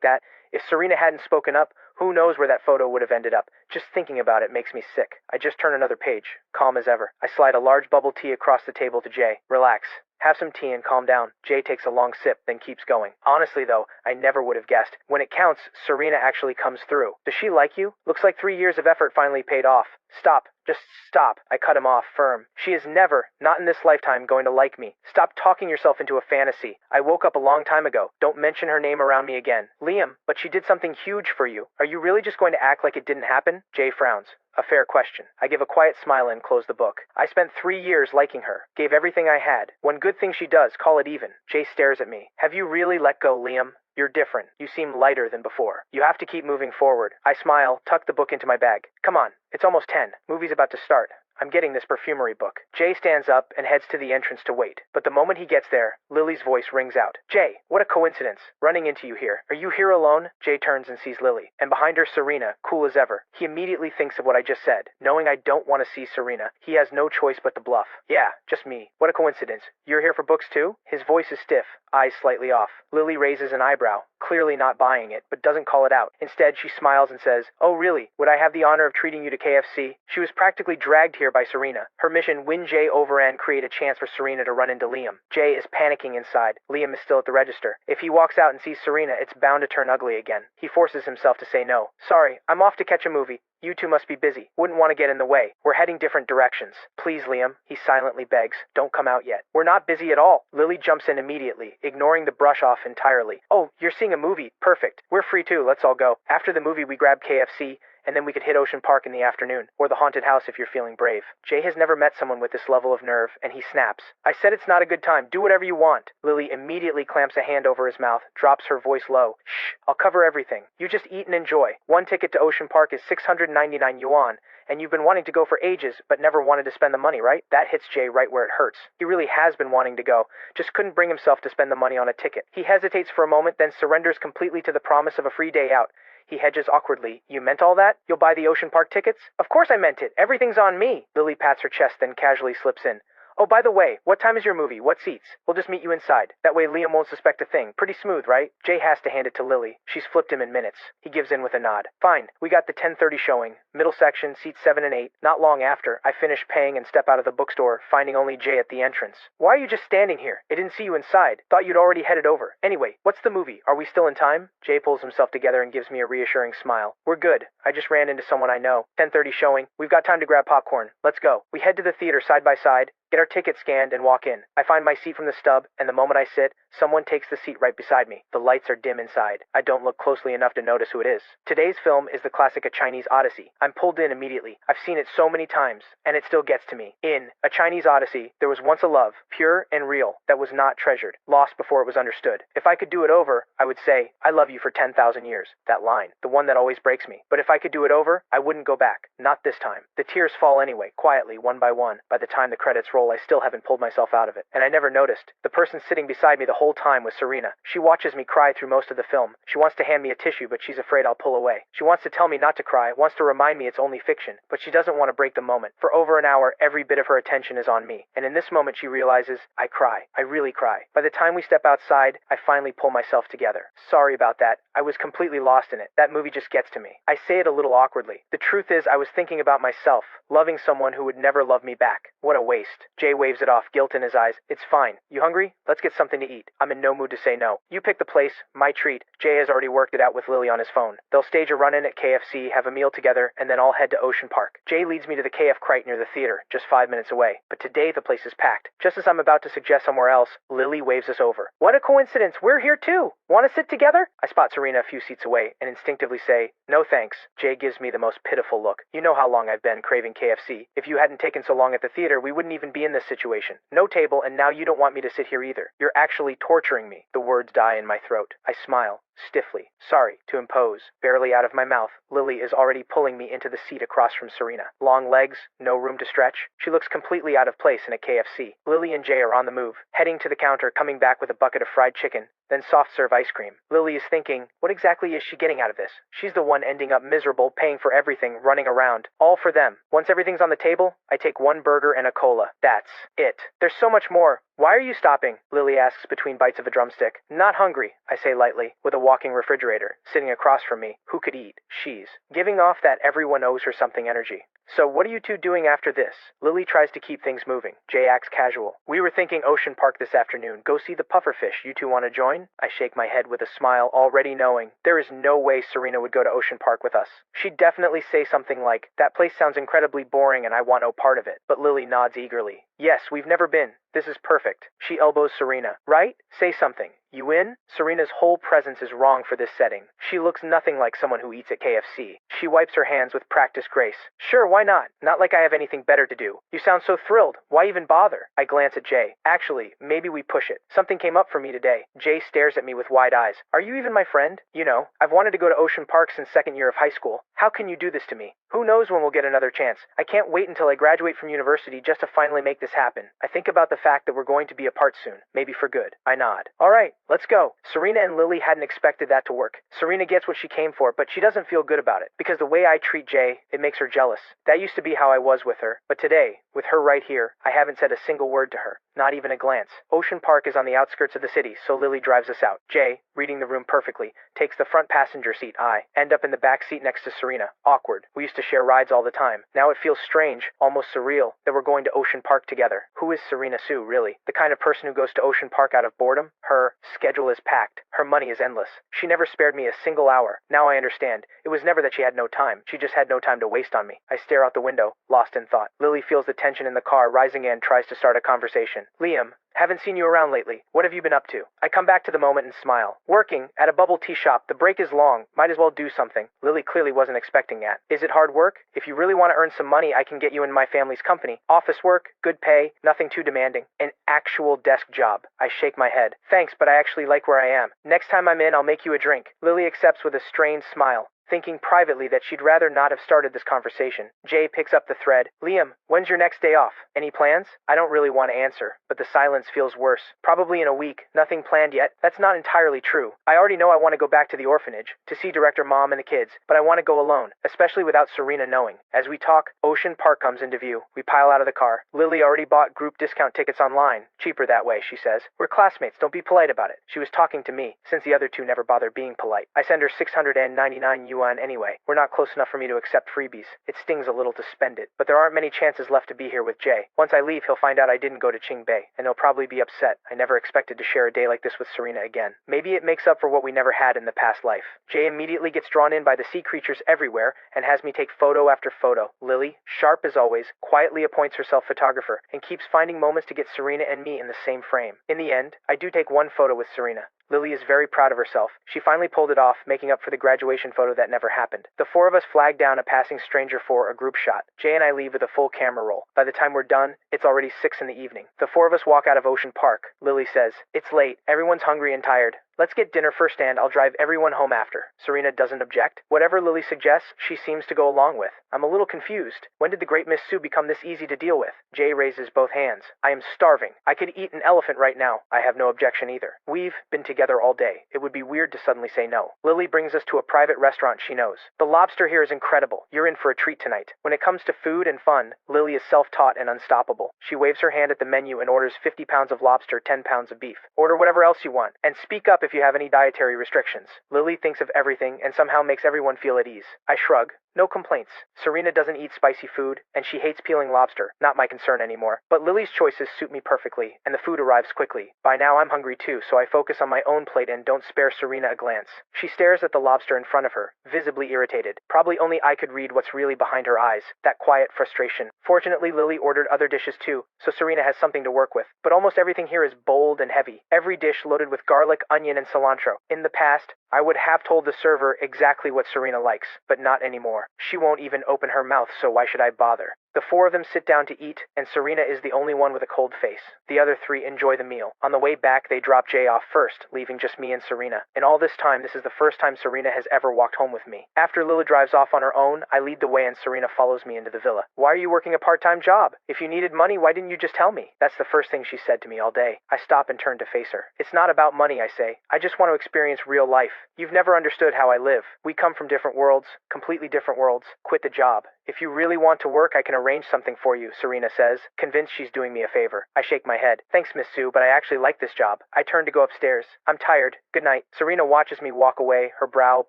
that? If Serena hadn't spoken up, who knows where that photo would have ended up? Just thinking about it makes me sick." I just turn another page, calm as ever. I slide a large bubble tea across the table to Jay. "Relax. Have some tea and calm down." Jay takes a long sip, then keeps going. "Honestly though, I never would have guessed. When it counts, Serena actually comes through. Does she like you? Looks like 3 years of effort finally paid off." "Stop. Just stop." I cut him off, firm. "She is never, not in this lifetime, going to like me. Stop talking yourself into a fantasy. I woke up a long time ago. Don't mention her name around me again." "Liam, but she did something huge for you. Are you really just going to act like it didn't happen?" Jay frowns. "A fair question." I give a quiet smile and close the book. "I spent 3 years liking her. Gave everything I had. One good thing she does, call it even." Jay stares at me. "Have you really let go, Liam? You're different. You seem lighter than before. You have to keep moving forward." I smile, tuck the book into my bag. "Come on, it's almost 10. Movie's about to start. I'm getting this perfumery book." Jay stands up and heads to the entrance to wait. But the moment he gets there, Lily's voice rings out. "Jay, what a coincidence. Running into you here. Are you here alone?" Jay turns and sees Lily. And behind her, Serena, cool as ever. He immediately thinks of what I just said. Knowing I don't want to see Serena, he has no choice but to bluff. "Yeah, just me. What a coincidence. You're here for books too?" His voice is stiff, eyes slightly off. Lily raises an eyebrow, clearly not buying it, but doesn't call it out. Instead, she smiles and says, "Oh really? Would I have the honor of treating you to KFC?" She was practically dragged here by Serena. Her mission, win Jay over and create a chance for Serena to run into Liam. Jay is panicking inside. Liam is still at the register. If he walks out and sees Serena, it's bound to turn ugly again. He forces himself to say no. "Sorry, I'm off to catch a movie. You two must be busy. Wouldn't want to get in the way. We're heading different directions." "Please, Liam," he silently begs. "Don't come out yet." "We're not busy at all." Lily jumps in immediately, ignoring the brush off entirely. "Oh, you're seeing a movie. Perfect. We're free too. Let's all go. After the movie we grab KFC, and then we could hit Ocean Park in the afternoon, or the haunted house if you're feeling brave. Jay has never met someone with this level of nerve, and he snaps. I said it's not a good time. Do whatever you want. Lily immediately clamps a hand over his mouth, drops her voice low. Shh, I'll cover everything. You just eat and enjoy. One ticket to Ocean Park is 699 yuan, and you've been wanting to go for ages, but never wanted to spend the money, right? That hits Jay right where it hurts. He really has been wanting to go, just couldn't bring himself to spend the money on a ticket. He hesitates for a moment, then surrenders completely to the promise of a free day out. He hedges awkwardly. You meant all that? You'll buy the Ocean Park tickets? Of course I meant it. Everything's on me. Lily pats her chest, then casually slips in. Oh, by the way, what time is your movie? What seats? We'll just meet you inside. That way Liam won't suspect a thing. Pretty smooth, right? Jay has to hand it to Lily. She's flipped him in minutes. He gives in with a nod. Fine. We got the 10:30 showing. Middle section, seats 7 and 8. Not long after, I finish paying and step out of the bookstore, finding only Jay at the entrance. Why are you just standing here? I didn't see you inside. Thought you'd already headed over. Anyway, what's the movie? Are we still in time? Jay pulls himself together and gives me a reassuring smile. We're good. I just ran into someone I know. 10:30 showing. We've got time to grab popcorn. Let's go. We head to the theater side by side, get our ticket scanned, and walk in. I find my seat from the stub, and the moment I sit, someone takes the seat right beside me. The lights are dim inside. I don't look closely enough to notice who it is. Today's film is the classic A Chinese Odyssey. I'm pulled in immediately. I've seen it so many times, and it still gets to me. In A Chinese Odyssey, there was once a love, pure and real, that was not treasured, lost before it was understood. If I could do it over, I would say, I love you for 10,000 years. That line, the one that always breaks me. But if I could do it over, I wouldn't go back. Not this time. The tears fall anyway, quietly, one by one. By the time the credits roll, I still haven't pulled myself out of it. And I never noticed. The person sitting beside me the whole time was Serena. She watches me cry through most of the film. She wants to hand me a tissue, but she's afraid I'll pull away. She wants to tell me not to cry, wants to remind me it's only fiction, but she doesn't want to break the moment. For over an hour, every bit of her attention is on me. And in this moment, she realizes, I cry. I really cry. By the time we step outside, I finally pull myself together. Sorry about that. I was completely lost in it. That movie just gets to me. I say it a little awkwardly. The truth is, I was thinking about myself, loving someone who would never love me back. What a waste. Jay waves it off, guilt in his eyes. It's fine. You hungry? Let's get something to eat. I'm in no mood to say no. You pick the place. My treat. Jay has already worked it out with Lily on his phone. They'll stage a run-in at KFC, have a meal together, and then I'll head to Ocean Park. Jay leads me to the KF Crite near the theater, just 5 minutes away. But today the place is packed. Just as I'm about to suggest somewhere else, Lily waves us over. What a coincidence. We're here too. Want to sit together? I spot Serena a few seats away and instinctively say, no thanks. Jay gives me the most pitiful look. You know how long I've been craving KFC. If you hadn't taken so long at the theater, we wouldn't even be in this situation. No table, and now you don't want me to sit here either. You're actually torturing me. The words die in my throat. I smile. Stiffly. Sorry to impose. Barely out of my mouth, Lily is already pulling me into the seat across from Serena. Long legs, no room to stretch. She looks completely out of place in a KFC. Lily and Jay are on the move, heading to the counter, coming back with a bucket of fried chicken, then soft serve ice cream. Lily is thinking, what exactly is she getting out of this? She's the one ending up miserable, paying for everything, running around. All for them. Once everything's on the table, I take one burger and a cola. That's it. There's so much more. Why are you stopping? Lily asks between bites of a drumstick. Not hungry, I say lightly, with a walking refrigerator sitting across from me. Who could eat? She's giving off that everyone owes her something energy. So what are you two doing after this? Lily tries to keep things moving. Jay acts casual. We were thinking Ocean Park this afternoon. Go see the pufferfish. You two want to join? I shake my head with a smile, already knowing there is no way Serena would go to Ocean Park with us. She'd definitely say something like, that place sounds incredibly boring and I want no part of it. But Lily nods eagerly. Yes, we've never been. This is perfect. She elbows Serena. Right? Say something. You in? Serena's whole presence is wrong for this setting. She looks nothing like someone who eats at KFC. She wipes her hands with practiced grace. Sure, why not? Not like I have anything better to do. You sound so thrilled. Why even bother? I glance at Jay. Actually, maybe we push it. Something came up for me today. Jay stares at me with wide eyes. Are you even my friend? You know, I've wanted to go to Ocean Park since second year of high school. How can you do this to me? Who knows when we'll get another chance? I can't wait until I graduate from university just to finally make this happen. I think about the fact that we're going to be apart soon. Maybe for good. I nod. All right, let's go. Serena and Lily hadn't expected that to work. Serena gets what she came for, but she doesn't feel good about it. Because the way I treat Jay, it makes her jealous. That used to be how I was with her. But today, with her right here, I haven't said a single word to her. Not even a glance. Ocean Park is on the outskirts of the city, so Lily drives us out. Jay, reading the room perfectly, takes the front passenger seat. I end up in the back seat next to Serena. Awkward. We used to share rides all the time. Now it feels strange, almost surreal, that we're going to Ocean Park together. Who is Serena Sue, really? The kind of person who goes to Ocean Park out of boredom? Her schedule is packed. Her money is endless. She never spared me a single hour. Now I understand. It was never that she had no time. She just had no time to waste on me. I stare out the window, lost in thought. Lily feels the tension in the car rising and tries to start a conversation. Liam, Haven't seen you around lately. What have you been up to? I come back to the moment and smile. Working, at a bubble tea shop. The break is long. Might as well do something. Lily clearly wasn't expecting that. Is it hard work? If you really want to earn some money, I can get you in my family's company. Office work, good pay, nothing too demanding. An actual desk job. I shake my head. Thanks, but I actually like where I am. Next time I'm in, I'll make you a drink. Lily accepts with a strained smile, thinking privately that she'd rather not have started this conversation. Jay picks up the thread. Liam, when's your next day off? Any plans? I don't really want to answer, but the silence feels worse. Probably in a week. Nothing planned yet. That's not entirely true. I already know I want to go back to the orphanage, to see Director Mom and the kids, but I want to go alone, especially without Serena knowing. As we talk, Ocean Park comes into view. We pile out of the car. Lily already bought group discount tickets online. Cheaper that way, she says. We're classmates, don't be polite about it. She was talking to me, since the other two never bother being polite. I send her 699 yuan anyway. We're not close enough for me to accept freebies. It stings a little to spend it, but there aren't many chances left to be here with Jay. Once I leave, he'll find out I didn't go to Qingbei, and he'll probably be upset. I never expected to share a day like this with Serena again. Maybe it makes up for what we never had in the past life. Jay immediately gets drawn in by the sea creatures everywhere and has me take photo after photo. Lily, sharp as always, quietly appoints herself photographer and keeps finding moments to get Serena and me in the same frame. In the end, I do take one photo with Serena. Lily is very proud of herself. She finally pulled it off, making up for the graduation photo that never happened. The four of us flag down a passing stranger for a group shot. Jay and I leave with a full camera roll. By the time we're done, it's already 6 in the evening. The four of us walk out of Ocean Park. Lily says, "It's late. Everyone's hungry and tired. Let's get dinner first and I'll drive everyone home after." Serena doesn't object. Whatever Lily suggests, she seems to go along with. I'm a little confused. When did the great Miss Sue become this easy to deal with? Jay raises both hands. I am starving. I could eat an elephant right now. I have no objection either. We've been together all day. It would be weird to suddenly say no. Lily brings us to a private restaurant she knows. The lobster here is incredible. You're in for a treat tonight. When it comes to food and fun, Lily is self-taught and unstoppable. She waves her hand at the menu and orders 50 pounds of lobster, 10 pounds of beef. Order whatever else you want. And speak up if you have any dietary restrictions. Lily thinks of everything and somehow makes everyone feel at ease. I shrug. No complaints. Serena doesn't eat spicy food, and she hates peeling lobster. Not my concern anymore. But Lily's choices suit me perfectly, and the food arrives quickly. By now I'm hungry too, so I focus on my own plate and don't spare Serena a glance. She stares at the lobster in front of her, visibly irritated. Probably only I could read what's really behind her eyes, that quiet frustration. Fortunately, Lily ordered other dishes too, so Serena has something to work with. But almost everything here is bold and heavy. Every dish loaded with garlic, onion, and cilantro. In the past, I would have told the server exactly what Serena likes, but not anymore. She won't even open her mouth, so why should I bother? The four of them sit down to eat, and Serena is the only one with a cold face. The other three enjoy the meal. On the way back, they drop Jay off first, leaving just me and Serena. In all this time, this is the first time Serena has ever walked home with me. After Lily drives off on her own, I lead the way and Serena follows me into the villa. Why are you working a part-time job? If you needed money, why didn't you just tell me? That's the first thing she said to me all day. I stop and turn to face her. It's not about money, I say. I just want to experience real life. You've never understood how I live. We come from different worlds, completely different worlds. Quit the job. If you really want to work, I can arrange something for you, Serena says, convinced she's doing me a favor. I shake my head. Thanks, Miss Sue, but I actually like this job. I turn to go upstairs. I'm tired. Good night. Serena watches me walk away, her brow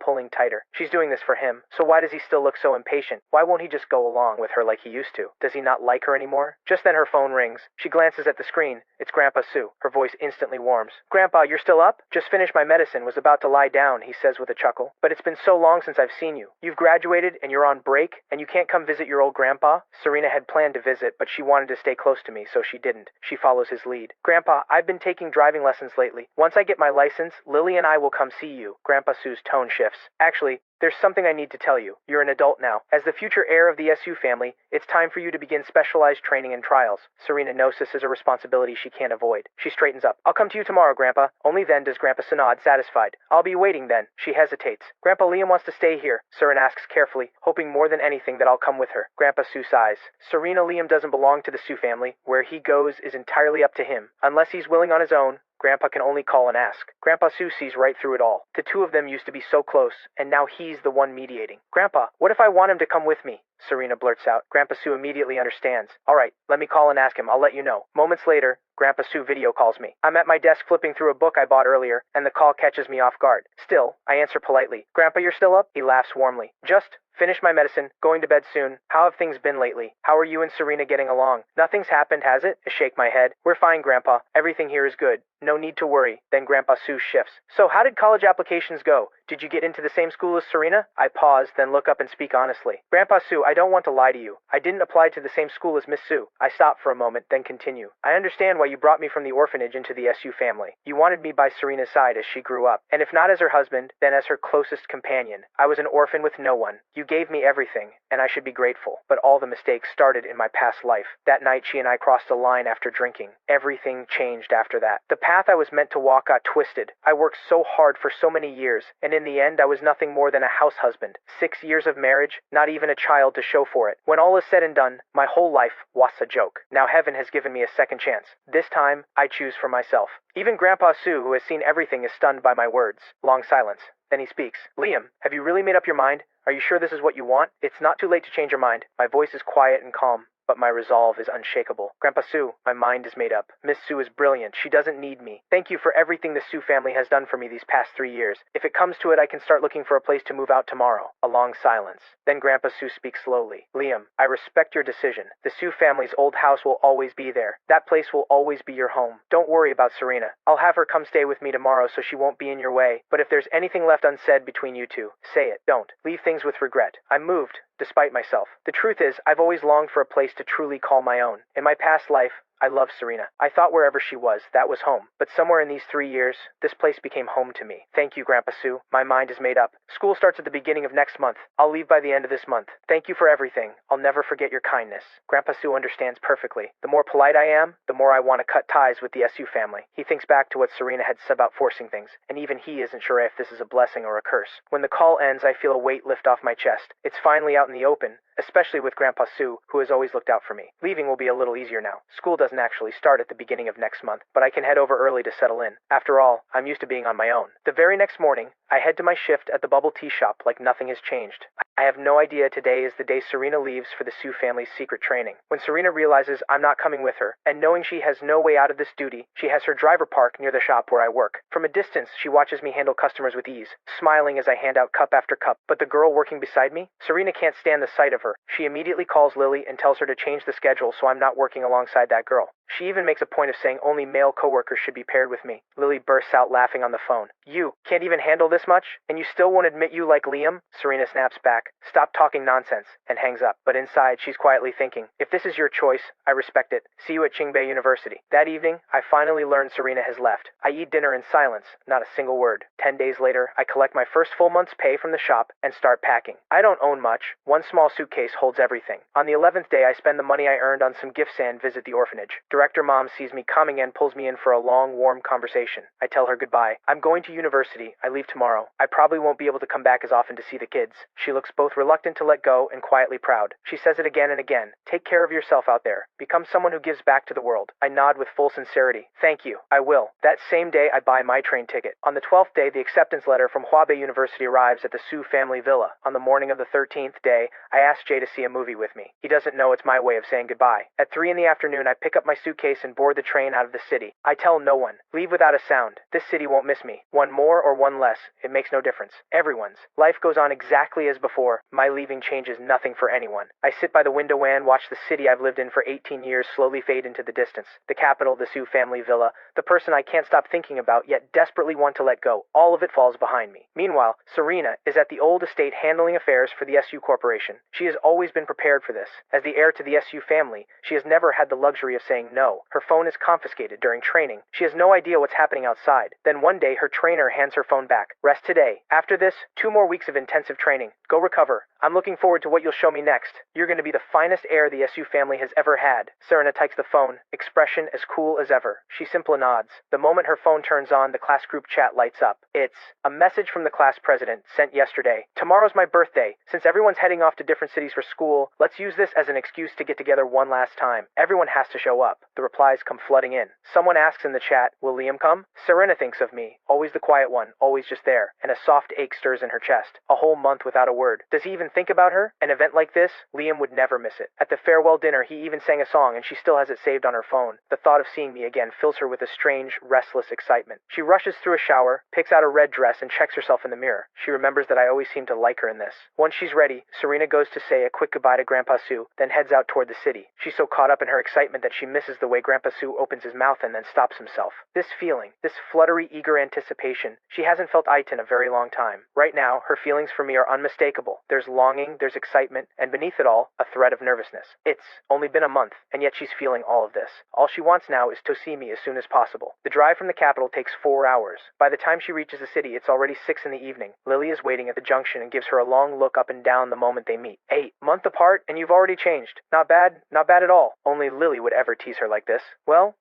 pulling tighter. She's doing this for him, so why does he still look so impatient? Why won't he just go along with her like he used to? Does he not like her anymore? Just then her phone rings. She glances at the screen. It's Grandpa Sue. Her voice instantly warms. Grandpa, you're still up? Just finished my medicine, was about to lie down, he says with a chuckle. But it's been so long since I've seen you. You've graduated and you're on break, and you can't come visit your old grandpa? Serena had planned to visit, but she wanted to stay close to me, so she didn't. She follows his lead. Grandpa, I've been taking driving lessons lately. Once I get my license, Lily and I will come see you. Grandpa Sue's tone shifts. Actually, there's something I need to tell you. You're an adult now. As the future heir of the SU family, it's time for you to begin specialized training and trials. Serena knows this is a responsibility she can't avoid. She straightens up. I'll come to you tomorrow, Grandpa. Only then does Grandpa Sue nod, satisfied. I'll be waiting then. She hesitates. Grandpa Liam wants to stay here, Serena asks carefully, hoping more than anything that I'll come with her. Grandpa Sue sighs. Serena, Liam doesn't belong to the Sue family. Where he goes is entirely up to him. Unless he's willing on his own, Grandpa can only call and ask. Grandpa Sue sees right through it all. The two of them used to be so close, and now he's the one mediating. Grandpa, what if I want him to come with me? Serena blurts out. Grandpa Sue immediately understands. All right, let me call and ask him. I'll let you know. Moments later, Grandpa Sue video calls me. I'm at my desk flipping through a book I bought earlier, and the call catches me off guard. Still, I answer politely. Grandpa, you're still up? He laughs warmly. Just finished my medicine, going to bed soon. How have things been lately? How are you and Serena getting along? Nothing's happened, has it? I shake my head. We're fine, Grandpa. Everything here is good. No need to worry. Then Grandpa Sue shifts. So how did college applications go? Did you get into the same school as Serena? I pause, then look up and speak honestly. Grandpa Sue, I don't want to lie to you. I didn't apply to the same school as Miss Sue. I stop for a moment, then continue. I understand why you brought me from the orphanage into the SU family. You wanted me by Serena's side as she grew up, and if not as her husband, then as her closest companion. I was an orphan with no one. You gave me everything, and I should be grateful. But all the mistakes started in my past life. That night she and I crossed a line after drinking. Everything changed after that. The path I was meant to walk got twisted. I worked so hard for so many years, and in the end I was nothing more than a house husband. 6 years of marriage, not even a child to show for it. When all is said and done, my whole life was a joke. Now heaven has given me a second chance. This time, I choose for myself. Even Grandpa Sue, who has seen everything, is stunned by my words. Long silence. Then he speaks. Liam, have you really made up your mind? Are you sure this is what you want? It's not too late to change your mind. My voice is quiet and calm, but my resolve is unshakable. Grandpa Sue, my mind is made up. Miss Sue is brilliant. She doesn't need me. Thank you for everything the Sue family has done for me these past 3 years. If it comes to it, I can start looking for a place to move out tomorrow. A long silence. Then Grandpa Sue speaks slowly. Liam, I respect your decision. The Sue family's old house will always be there. That place will always be your home. Don't worry about Serena. I'll have her come stay with me tomorrow so she won't be in your way. But if there's anything left unsaid between you two, say it. Don't. Leave things with regret. I'm moved, despite myself. The truth is, I've always longed for a place to truly call my own. In my past life, I loved Serena. I thought wherever she was, that was home. But somewhere in these 3 years, this place became home to me. Thank you, Grandpa Sue. My mind is made up. School starts at the beginning of next month. I'll leave by the end of this month. Thank you for everything. I'll never forget your kindness. Grandpa Sue understands perfectly. The more polite I am, the more I want to cut ties with the SU family. He thinks back to what Serena had said about forcing things, and even he isn't sure if this is a blessing or a curse. When the call ends, I feel a weight lift off my chest. It's finally out in the open, especially with Grandpa Sue, who has always looked out for me. Leaving will be a little easier now. School doesn't actually start at the beginning of next month, but I can head over early to settle in. After all, I'm used to being on my own. The very next morning, I head to my shift at the bubble tea shop like nothing has changed. I have no idea today is the day Serena leaves for the Sue family's secret training. When Serena realizes I'm not coming with her, and knowing she has no way out of this duty, she has her driver park near the shop where I work. From a distance, she watches me handle customers with ease, smiling as I hand out cup after cup. But the girl working beside me? Serena can't stand the sight of her. She immediately calls Lily and tells her to change the schedule so I'm not working alongside that girl. She even makes a point of saying only male coworkers should be paired with me. Lily bursts out laughing on the phone. You can't even handle this much? And you still won't admit you like Liam? Serena snaps back. Stop talking nonsense, and hangs up. But inside, she's quietly thinking, if this is your choice, I respect it. See you at Qingbei University. That evening, I finally learned Serena has left. I eat dinner in silence, not a single word. 10 days later, I collect my first full month's pay from the shop and start packing. I don't own much. One small suitcase holds everything. On the 11th day, I spend the money I earned on some gifts and visit the orphanage. Director Mom sees me coming and pulls me in for a long, warm conversation. I tell her goodbye. I'm going to university. I leave tomorrow. I probably won't be able to come back as often to see the kids. She looks both reluctant to let go and quietly proud. She says it again and again. Take care of yourself out there. Become someone who gives back to the world. I nod with full sincerity. Thank you. I will. That same day, I buy my train ticket. On the 12th day, the acceptance letter from Huabei University arrives at the Sue family villa. On the morning of the 13th day, I ask Jay to see a movie with me. He doesn't know it's my way of saying goodbye. At 3 in the afternoon, I pick up my suitcase and board the train out of the city. I tell no one. Leave without a sound. This city won't miss me. One more or one less, it makes no difference. Everyone's. Life goes on exactly as before. My leaving changes nothing for anyone. I sit by the window and watch the city I've lived in for 18 years slowly fade into the distance. The capital, the Sue family villa, the person I can't stop thinking about yet desperately want to let go. All of it falls behind me. Meanwhile, Serena is at the old estate handling affairs for the SU Corporation. She has always been prepared for this. As the heir to the SU family, she has never had the luxury of saying no. Her phone is confiscated during training. She has no idea what's happening outside. Then one day, her trainer hands her phone back. Rest today. After this, 2 more weeks of intensive training. Go recover. I'm looking forward to what you'll show me next. You're going to be the finest heir the SU family has ever had. Serena takes the phone, expression as cool as ever. She simply nods. The moment her phone turns on, the class group chat lights up. It's a message from the class president, sent yesterday. Tomorrow's my birthday. Since everyone's heading off to different cities for school, let's use this as an excuse to get together one last time. Everyone has to show up. The replies come flooding in. Someone asks in the chat, will Liam come? Serena thinks of me, always the quiet one, always just there, and a soft ache stirs in her chest. A whole month without a word. Does he even think about her? An event like this, Liam would never miss it. At the farewell dinner, he even sang a song, and she still has it saved on her phone. The thought of seeing me again fills her with a strange, restless excitement. She rushes through a shower, picks out a red dress, and checks herself in the mirror. She remembers that I always seem to like her in this. Once she's ready, Serena goes to say a quick goodbye to Grandpa Sue, then heads out toward the city. She's so caught up in her excitement that she misses notices the way Grandpa Sue opens his mouth and then stops himself. This feeling, this fluttery, eager anticipation, she hasn't felt it in a very long time. Right now, her feelings for me are unmistakable. There's longing, there's excitement, and beneath it all, a thread of nervousness. It's only been a month, and yet she's feeling all of this. All she wants now is to see me as soon as possible. The drive from the capital takes 4 hours. By the time she reaches the city, it's already 6 in the evening. Lily is waiting at the junction and gives her a long look up and down the moment they meet. 8 months apart, and you've already changed. Not bad at all. Only Lily would ever tease her like this. Well,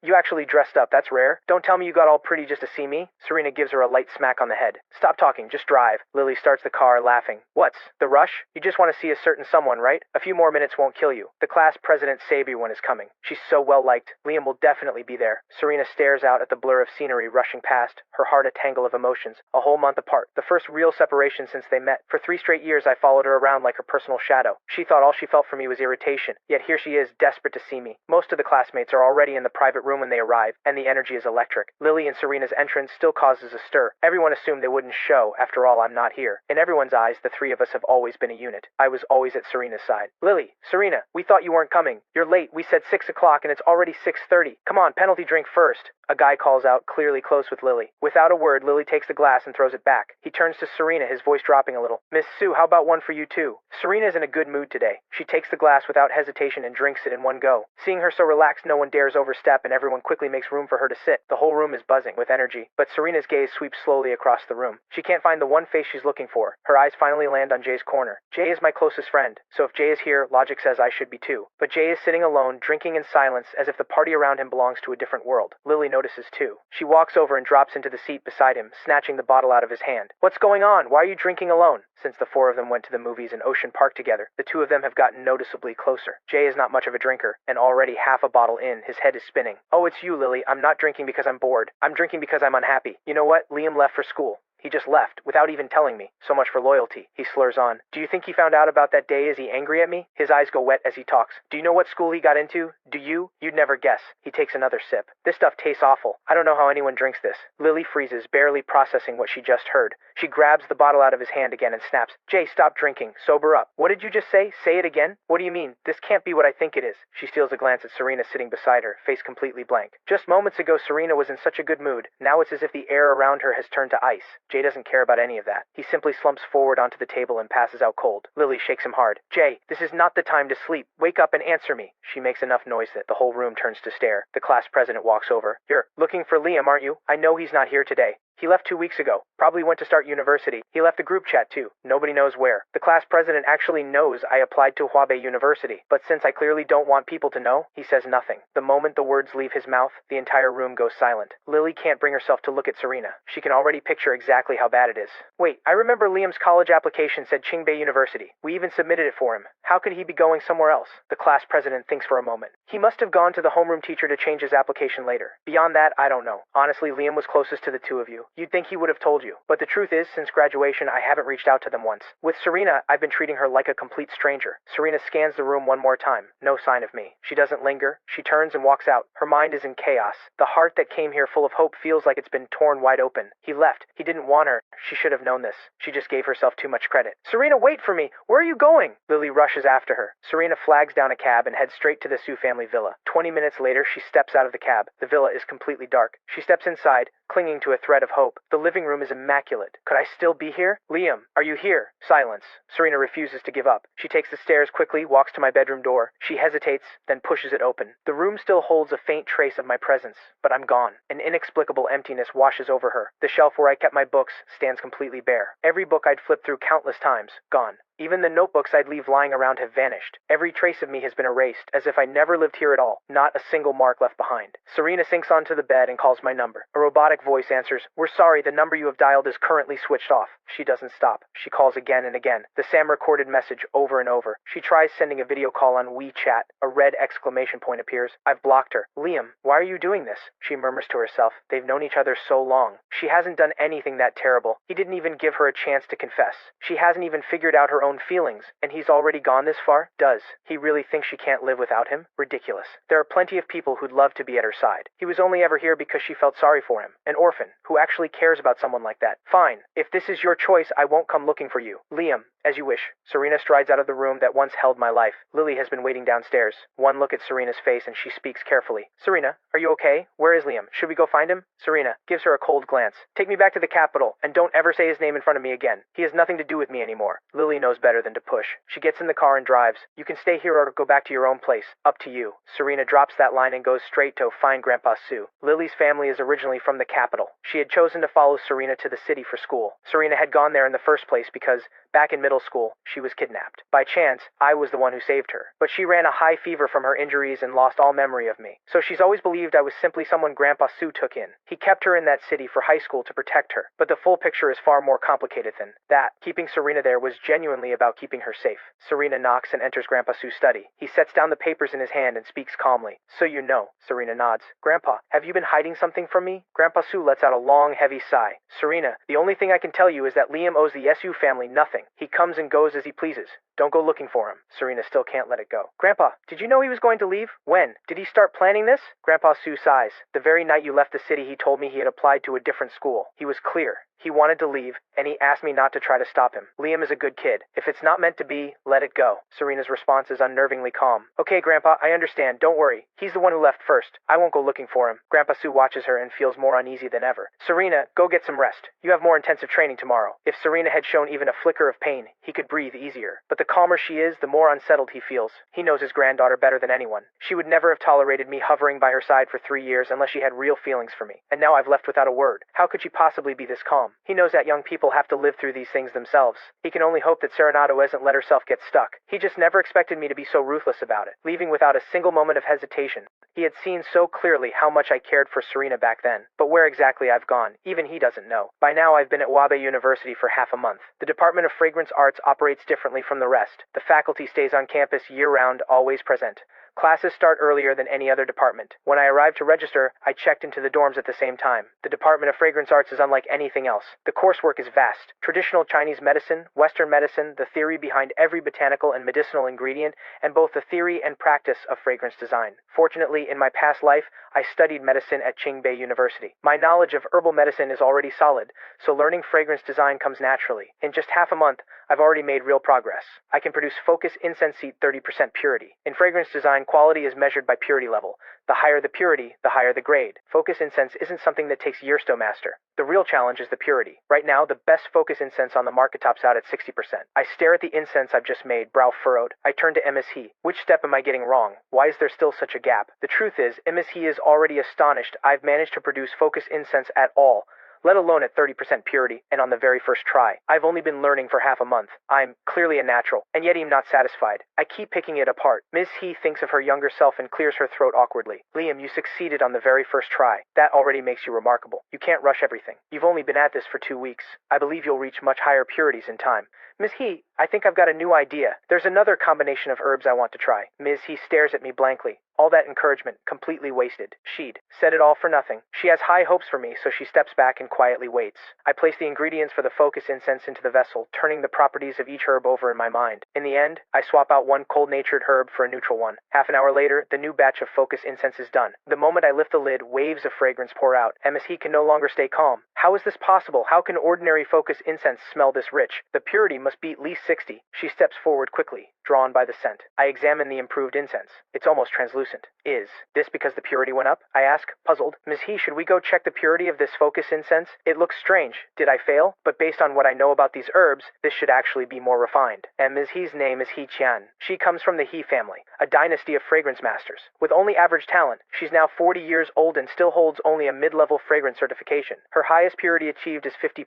you actually dressed up. That's rare. Don't tell me you got all pretty just to see me. Serena gives her a light smack on the head. Stop talking, just drive. Lily starts the car, laughing. What's the rush? You just want to see a certain someone, right? A few more minutes won't kill you. The class president Sabian is coming. She's so well liked. Liam will definitely be there. Serena stares out at the blur of scenery rushing past, her heart a tangle of emotions. A whole month apart. The first real separation since they met. For 3 straight years I followed her around like her personal shadow. She thought all she felt for me was irritation. Yet here she is, desperate to see me. Most of the classmates are already in the private room when they arrive, and the energy is electric. Lily and Serena's entrance still causes a stir. Everyone assumed they wouldn't show. After all, I'm not here. In everyone's eyes, the three of us have always been a unit. I was always at Serena's side. Lily, Serena, we thought you weren't coming. You're late. We said 6 o'clock and it's already 6:30. Come on, penalty drink first. A guy calls out, clearly close with Lily. Without a word, Lily takes the glass and throws it back. He turns to Serena, his voice dropping a little. Miss Sue, how about one for you too? Serena's in a good mood today. She takes the glass without hesitation and drinks it in one go. Seeing her so relaxed, no one dares overstep and everyone quickly makes room for her to sit. The whole room is buzzing with energy, but Serena's gaze sweeps slowly across the room. She can't find the one face she's looking for. Her eyes finally land on Jay's corner. Jay is my closest friend, so if Jay is here, logic says I should be too. But Jay is sitting alone, drinking in silence, as if the party around him belongs to a different world. Lily notices too. She walks over and drops into the seat beside him, snatching the bottle out of his hand. What's going on? Why are you drinking alone? Since the 4 of them went to the movies in Ocean Park together, the 2 of them have gotten noticeably closer. Jay is not much of a drinker, and already half a bottle in, his head is spinning. Oh, it's you, Lily. I'm not drinking because I'm bored. I'm drinking because I'm unhappy. You know what? Liam left for school. He just left, without even telling me. So much for loyalty. He slurs on. Do you think he found out about that day? Is he angry at me? His eyes go wet as he talks. Do you know what school he got into? Do you? You'd never guess. He takes another sip. This stuff tastes awful. I don't know how anyone drinks this. Lily freezes, barely processing what she just heard. She grabs the bottle out of his hand again and snaps. Jay, stop drinking. Sober up. What did you just say? Say it again? What do you mean? This can't be what I think it is. She steals a glance at Serena sitting beside her, face completely blank. Just moments ago, Serena was in such a good mood. Now it's as if the air around her has turned to ice. Jay doesn't care about any of that. He simply slumps forward onto the table and passes out cold. Lily shakes him hard. Jay, this is not the time to sleep. Wake up and answer me. She makes enough noise that the whole room turns to stare. The class president walks over. You're looking for Liam, aren't you? I know he's not here today. He left 2 weeks ago. Probably went to start university. He left the group chat too. Nobody knows where. The class president actually knows I applied to Huabei University. But since I clearly don't want people to know, he says nothing. The moment the words leave his mouth, the entire room goes silent. Lily can't bring herself to look at Serena. She can already picture exactly how bad it is. Wait, I remember Liam's college application said Qingbei University. We even submitted it for him. How could he be going somewhere else? The class president thinks for a moment. He must have gone to the homeroom teacher to change his application later. Beyond that, I don't know. Honestly, Liam was closest to the 2 of you. You'd think he would have told you. But the truth is, since graduation, I haven't reached out to them once. With Serena, I've been treating her like a complete stranger. Serena scans the room one more time. No sign of me. She doesn't linger. She turns and walks out. Her mind is in chaos. The heart that came here full of hope feels like it's been torn wide open. He left. He didn't want her. She should have known this. She just gave herself too much credit. Serena, wait for me! Where are you going? Lily rushes after her. Serena flags down a cab and heads straight to the Sue family villa. 20 minutes later, she steps out of the cab. The villa is completely dark. She steps inside, clinging to a thread of hope. The living room is immaculate. Could I still be here? Liam, are you here? Silence. Serena refuses to give up. She takes the stairs quickly, walks to my bedroom door. She hesitates, then pushes it open. The room still holds a faint trace of my presence, but I'm gone. An inexplicable emptiness washes over her. The shelf where I kept my books stands completely bare. Every book I'd flipped through countless times, gone. Even the notebooks I'd leave lying around have vanished. Every trace of me has been erased, as if I never lived here at all. Not a single mark left behind. Serena sinks onto the bed and calls my number. A robotic voice answers, "We're sorry, the number you have dialed is currently switched off." She doesn't stop. She calls again and again. The Sam recorded message over and over. She tries sending a video call on WeChat. A red exclamation point appears. I've blocked her. Liam, why are you doing this? She murmurs to herself. They've known each other so long. She hasn't done anything that terrible. He didn't even give her a chance to confess. She hasn't even figured out her own feelings, and he's already gone this far? Does he really think she can't live without him? Ridiculous. There are plenty of people who'd love to be at her side. He was only ever here because she felt sorry for him. An orphan, who actually cares about someone like that. Fine. If this is your choice, I won't come looking for you. Liam, As you wish. Serena strides out of the room that once held my life. Lily has been waiting downstairs. One look at Serena's face and she speaks carefully. Serena, are you okay? Where is Liam? Should we go find him? Serena gives her a cold glance. Take me back to the capital, and don't ever say his name in front of me again. He has nothing to do with me anymore. Lily knows better than to push. She gets in the car and drives. You can stay here or go back to your own place. Up to you. Serena drops that line and goes straight to find Grandpa Sue. Lily's family is originally from the capital. She had chosen to follow Serena to the city for school. Serena had gone there in the first place because, back in middle school, she was kidnapped. By chance, I was the one who saved her. But she ran a high fever from her injuries and lost all memory of me. So she's always believed I was simply someone Grandpa Sue took in. He kept her in that city for high school to protect her. But the full picture is far more complicated than that. Keeping Serena there was genuinely about keeping her safe. Serena knocks and enters Grandpa Sue's study. He sets down the papers in his hand and speaks calmly. So you know. Serena nods. Grandpa, have you been hiding something from me? Grandpa Sue lets out a long, heavy sigh. Serena, the only thing I can tell you is that Liam owes the SU family nothing. He comes and goes as he pleases. Don't go looking for him. Serena still can't let it go. Grandpa, did you know he was going to leave? When? Did he start planning this? Grandpa Sue sighs. The very night you left the city, he told me he had applied to a different school. He was clear. He wanted to leave, and he asked me not to try to stop him. Liam is a good kid. If it's not meant to be, let it go. Serena's response is unnervingly calm. Okay, Grandpa, I understand. Don't worry. He's the one who left first. I won't go looking for him. Grandpa Sue watches her and feels more uneasy than ever. Serena, go get some rest. You have more intensive training tomorrow. If Serena had shown even a flicker of pain, he could breathe easier. But the calmer she is, the more unsettled he feels. He knows his granddaughter better than anyone. She would never have tolerated me hovering by her side for 3 years unless she had real feelings for me. And now I've left without a word. How could she possibly be this calm? He knows that young people have to live through these things themselves. He can only hope that Serenado hasn't let herself get stuck. He just never expected me to be so ruthless about it, leaving without a single moment of hesitation. He had seen so clearly how much I cared for Serena back then. But where exactly I've gone, even he doesn't know. By now I've been at Wabe University for half a month. The Department of Fragrance Arts operates differently from the rest. The faculty stays on campus year-round, always present. Classes start earlier than any other department. When I arrived to register, I checked into the dorms at the same time. The Department of Fragrance Arts is unlike anything else. The coursework is vast. Traditional Chinese medicine, Western medicine, the theory behind every botanical and medicinal ingredient, and both the theory and practice of fragrance design. Fortunately, in my past life, I studied medicine at Qingbei University. My knowledge of herbal medicine is already solid, so learning fragrance design comes naturally. In just half a month, I've already made real progress. I can produce Focus Incense Seed 30% purity. In fragrance design, quality is measured by purity level. The higher the purity, the higher the grade. Focus Incense isn't something that takes years to master. The real challenge is the purity. Right now, the best Focus Incense on the market tops out at 60%. I stare at the incense I've just made, brow furrowed. I turn to Ms. He. Which step am I getting wrong? Why is there still such a gap? The truth is, Ms. He is already astonished I've managed to produce Focus Incense at all, let alone at 30% purity, and on the very first try. I've only been learning for half a month. I'm clearly a natural, and yet I'm not satisfied. I keep picking it apart. Ms. He thinks of her younger self and clears her throat awkwardly. Liam, you succeeded on the very first try. That already makes you remarkable. You can't rush everything. You've only been at this for 2 weeks. I believe you'll reach much higher purities in time. Ms. He, I think I've got a new idea. There's another combination of herbs I want to try. Ms. He stares at me blankly. All that encouragement, completely wasted. She'd said it all for nothing. She has high hopes for me, so she steps back and quietly waits. I place the ingredients for the Focus Incense into the vessel, turning the properties of each herb over in my mind. In the end, I swap out one cold-natured herb for a neutral one. Half an hour later, the new batch of Focus Incense is done. The moment I lift the lid, waves of fragrance pour out. Ms. He can no longer stay calm. How is this possible? How can ordinary Focus Incense smell this rich? The purity must be at least 60. She steps forward quickly, drawn by the scent. I examine the improved incense. It's almost translucent. Is this because the purity went up? I ask, puzzled. Ms. He, should we go check the purity of this Focus Incense? It looks strange. Did I fail? But based on what I know about these herbs, this should actually be more refined. And Ms. He's name is He Qian. She comes from the He family, a dynasty of fragrance masters. With only average talent, she's now 40 years old and still holds only a mid-level fragrance certification. Her highest purity achieved is 50%.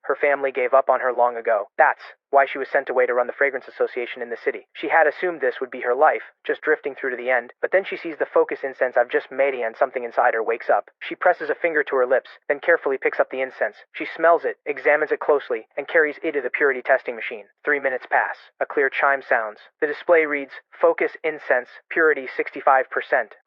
Her family gave up on her long ago. That's why she was sent away to run the Fragrance Association in the city. She had assumed this would be her life, just drifting through to the end, but then she sees the Focus Incense I've just made and something inside her wakes up. She presses a finger to her lips, then carefully picks up the incense. She smells it, examines it closely, and carries it to the purity testing machine. 3 minutes pass. A clear chime sounds. The display reads, Focus Incense, purity 65%.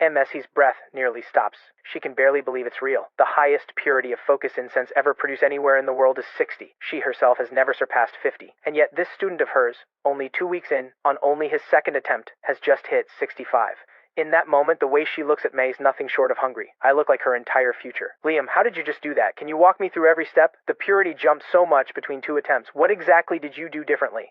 Ms. He's breath nearly stops. She can barely believe it's real. The highest purity of Focus Incense ever produced anywhere in the world is 60. She herself has never surpassed 50. And yet this student of hers, only 2 weeks in, on only his second attempt, has just hit 65. In that moment, the way she looks at May is nothing short of hungry. I look like her entire future. Liam, how did you just do that? Can you walk me through every step? The purity jumped so much between 2 attempts. What exactly did you do differently?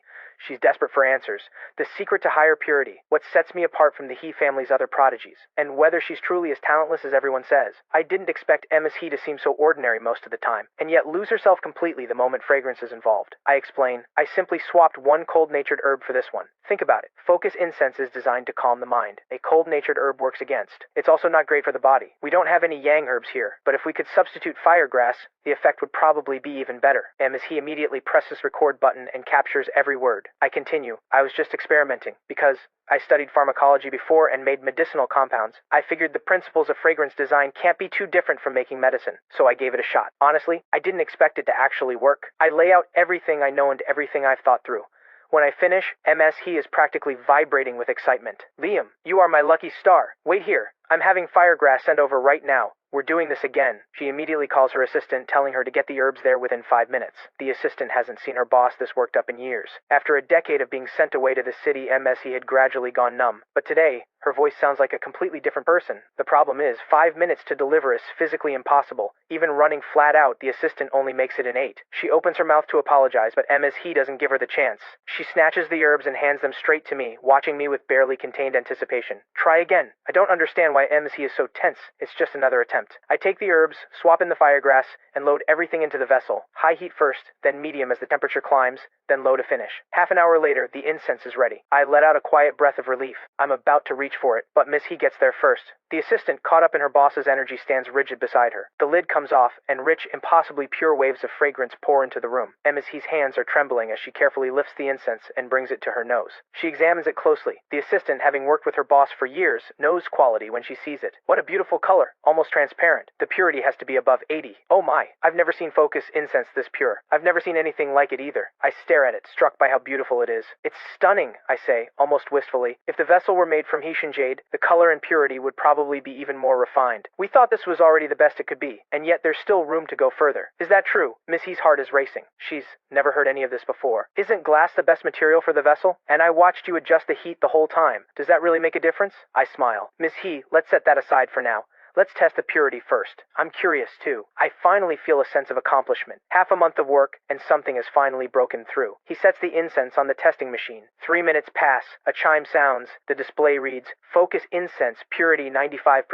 She's desperate for answers. The secret to higher purity, what sets me apart from the He family's other prodigies, and whether she's truly as talentless as everyone says. I didn't expect Ms. He to seem so ordinary most of the time, and yet lose herself completely the moment fragrance is involved. I explain, I simply swapped one cold-natured herb for this one. Think about it. Focus incense is designed to calm the mind. A cold-natured herb works against. It's also not great for the body. We don't have any yang herbs here, but if we could substitute firegrass, the effect would probably be even better. Ms. He immediately presses record button and captures every word. I continue. I was just experimenting, because I studied pharmacology before and made medicinal compounds. I figured the principles of fragrance design can't be too different from making medicine, so I gave it a shot. Honestly, I didn't expect it to actually work. I lay out everything I know and everything I've thought through. When I finish, Ms. He is practically vibrating with excitement. Liam, you are my lucky star. Wait here. I'm having firegrass sent over right now. We're doing this again. She immediately calls her assistant, telling her to get the herbs there within 5 minutes. The assistant hasn't seen her boss this worked up in years. After a decade of being sent away to the city, Ms. He had gradually gone numb. But today, her voice sounds like a completely different person. The problem is, 5 minutes to deliver is physically impossible. Even running flat out, the assistant only makes it an 8. She opens her mouth to apologize, but Ms. He doesn't give her the chance. She snatches the herbs and hands them straight to me, watching me with barely contained anticipation. Try again. I don't understand why Ms. He is so tense. It's just another attempt. I take the herbs, swap in the firegrass, and load everything into the vessel. High heat first, then medium as the temperature climbs, then low to finish. Half an hour later, the incense is ready. I let out a quiet breath of relief. I'm about to reach for it, but Ms. He gets there first. The assistant, caught up in her boss's energy, stands rigid beside her. The lid comes off, and rich, impossibly pure waves of fragrance pour into the room. Ms. He's hands are trembling as she carefully lifts the incense and brings it to her nose. She examines it closely. The assistant, having worked with her boss for years, knows quality when she sees it. What a beautiful color, almost transparent. The purity has to be above 80. Oh my, I've never seen focus incense this pure. I've never seen anything like it either. I stare at it, struck by how beautiful it is. It's stunning, I say, almost wistfully. If the vessel were made from Hessian jade, the color and purity would probably be even more refined. We thought this was already the best it could be, and yet there's still room to go further. Is that true? Ms. He's heart is racing. She's never heard any of this before. Isn't glass the best material for the vessel? And I watched you adjust the heat the whole time. Does that really make a difference? I smile. Ms. He, let's set that aside for now. Let's test the purity first. I'm curious, too. I finally feel a sense of accomplishment. Half a month of work, and something has finally broken through. He sets the incense on the testing machine. 3 minutes pass. A chime sounds. The display reads, Focus incense, purity 95%.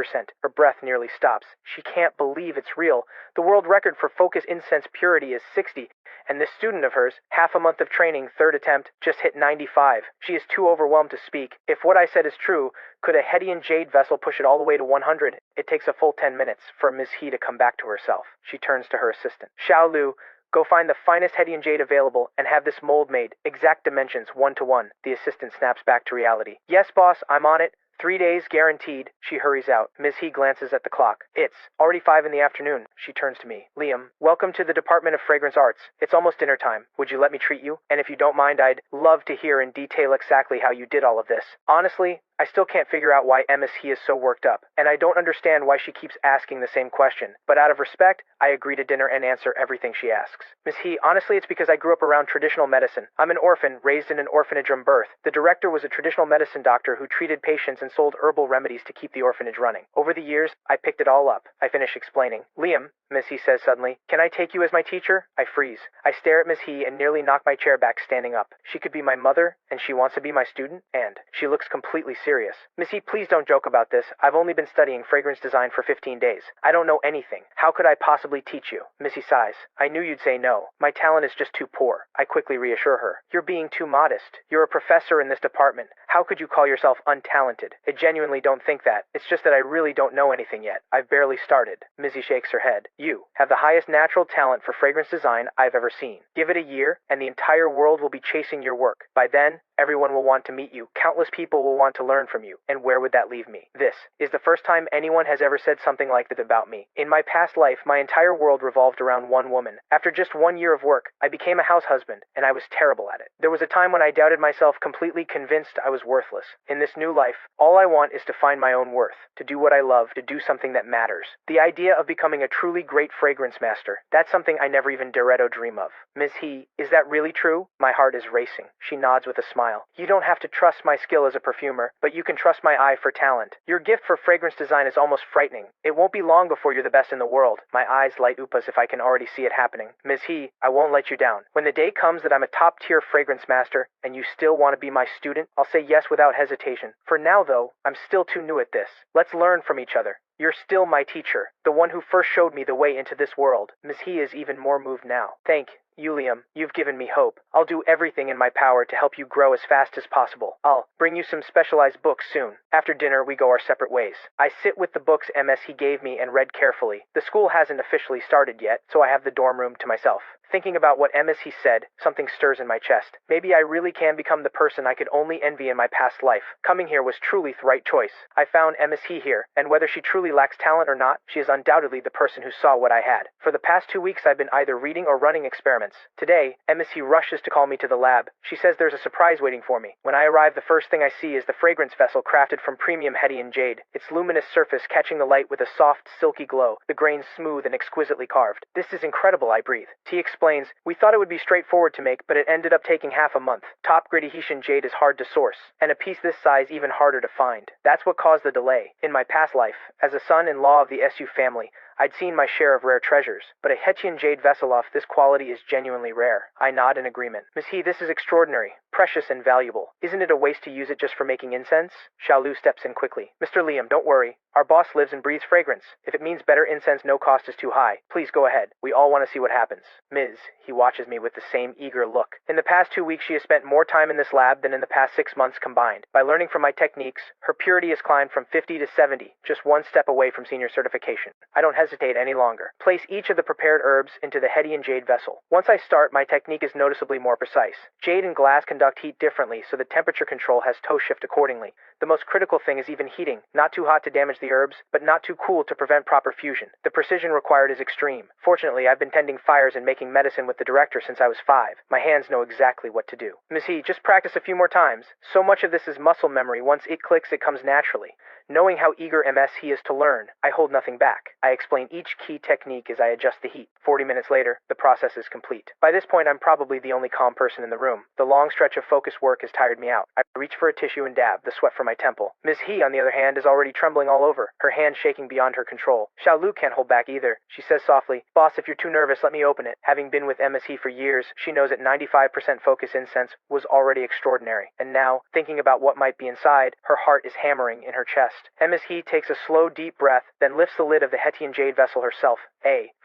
Her breath nearly stops. She can't believe it's real. The world record for focus incense purity is 60. And this student of hers, half a month of training, third attempt, just hit 95. She is too overwhelmed to speak. If what I said is true, could a Hedian jade vessel push it all the way to 100? It takes a full 10 minutes for Ms. He to come back to herself. She turns to her assistant. Xiao Lu, go find the finest Hedian jade available and have this mold made. Exact dimensions, 1-to-1. The assistant snaps back to reality. Yes, boss, I'm on it. 3 days guaranteed. She hurries out. Ms. He glances at the clock. It's already 5 in the afternoon. She turns to me. Liam, welcome to the Department of Fragrance Arts. It's almost dinner time. Would you let me treat you? And if you don't mind, I'd love to hear in detail exactly how you did all of this. Honestly, I still can't figure out why Ms. He is so worked up, and I don't understand why she keeps asking the same question. But out of respect, I agree to dinner and answer everything she asks. Ms. He, honestly, it's because I grew up around traditional medicine. I'm an orphan, raised in an orphanage from birth. The director was a traditional medicine doctor who treated patients and sold herbal remedies to keep the orphanage running. Over the years, I picked it all up. I finish explaining. Liam, Ms. He says suddenly, can I take you as my teacher? I freeze. I stare at Ms. He and nearly knock my chair back standing up. She could be my mother, and she wants to be my student, and she looks completely serious. Ms. He, please don't joke about this. I've only been studying fragrance design for 15 days. I don't know anything. How could I possibly teach you? Ms. He sighs. I knew you'd say no. My talent is just too poor. I quickly reassure her. You're being too modest. You're a professor in this department. How could you call yourself untalented? I genuinely don't think that. It's just that I really don't know anything yet. I've barely started. Ms. He shakes her head. You have the highest natural talent for fragrance design I've ever seen. Give it a year, and the entire world will be chasing your work. By then, everyone will want to meet you. Countless people will want to learn from you. And where would that leave me? This is the first time anyone has ever said something like that about me. In my past life, my entire world revolved around one woman. After just 1 year of work, I became a house husband, and I was terrible at it. There was a time when I doubted myself, completely convinced I was worthless. In this new life, all I want is to find my own worth, to do what I love, to do something that matters. The idea of becoming a truly great fragrance master, that's something I never even dared to dream of. Ms. He, is that really true? My heart is racing. She nods with a smile. smile. You don't have to trust my skill as a perfumer, but you can trust my eye for talent. Your gift for fragrance design is almost frightening. It won't be long before you're the best in the world. My eyes light up as if I can already see it happening. Ms. He, I won't let you down. When the day comes that I'm a top-tier fragrance master, and you still want to be my student, I'll say yes without hesitation. For now, though, I'm still too new at this. Let's learn from each other. You're still my teacher, the one who first showed me the way into this world. Ms. He is even more moved now. Thank you, Liam. You've given me hope. I'll do everything in my power to help you grow as fast as possible. I'll bring you some specialized books soon. After dinner, we go our separate ways. I sit with the books MS he gave me and read carefully. The school hasn't officially started yet, so I have the dorm room to myself. Thinking about what MS he said, something stirs in my chest. Maybe I really can become the person I could only envy in my past life. Coming here was truly the right choice. I found MS he here, and whether she truly lacks talent or not, she is undoubtedly the person who saw what I had. For the past 2 weeks, I've been either reading or running experiments. Today, MS he rushes to call me to the lab. She says there's a surprise waiting for me. When I arrive, the first thing I see is the fragrance vessel crafted from premium Hedian jade, its luminous surface catching the light with a soft, silky glow, the grains smooth and exquisitely carved. This is incredible, I breathe. T explains, we thought it would be straightforward to make, but it ended up taking half a month. Top grade Hessian jade is hard to source, and a piece this size even harder to find. That's what caused the delay. In my past life, as a son-in-law of the SU family, I'd seen my share of rare treasures, but a Hessian jade vessel of this quality is genuinely rare. I nod in agreement. Miss He, this is extraordinary, precious and valuable. Isn't it a waste to use it just for making incense? Xiaolu steps in quickly. Mr. Liam, don't worry. Our boss lives and breathes fragrance. If it means better incense, no cost is too high. Please go ahead. We all want to see what happens. Ms. He watches me with the same eager look. In the past 2 weeks, she has spent more time in this lab than in the past 6 months combined. By learning from my techniques, her purity has climbed from 50 to 70, just one step away from senior certification. I don't hesitate any longer. Place each of the prepared herbs into the Hedian jade vessel. Once I start, my technique is noticeably more precise. Jade and glass conduct heat differently, so the temperature control has toe shift accordingly. The most critical thing is even heating. Not too hot to damage the herbs, but not too cool to prevent proper fusion. The precision required is extreme. Fortunately, I've been tending fires and making medicine with the director since I was 5. My hands know exactly what to do. Ms. He, just practice a few more times. So much of this is muscle memory. Once it clicks, it comes naturally. Knowing how eager MS he is to learn, I hold nothing back. I explain each key technique as I adjust the heat. 40 minutes later, the process is complete. By this point, I'm probably the only calm person in the room. The long stretch of focused work has tired me out. I reach for a tissue and dab, the sweat from my temple. Ms. He, on the other hand, is already trembling all over, her hand shaking beyond her control. Xiaolu can't hold back either. She says softly, Boss, if you're too nervous, let me open it. Having been with MS He for years, she knows that 95% focus incense was already extraordinary. And now, thinking about what might be inside, her heart is hammering in her chest. MS He takes a slow, deep breath, then lifts the lid of the Hessian jade vessel herself.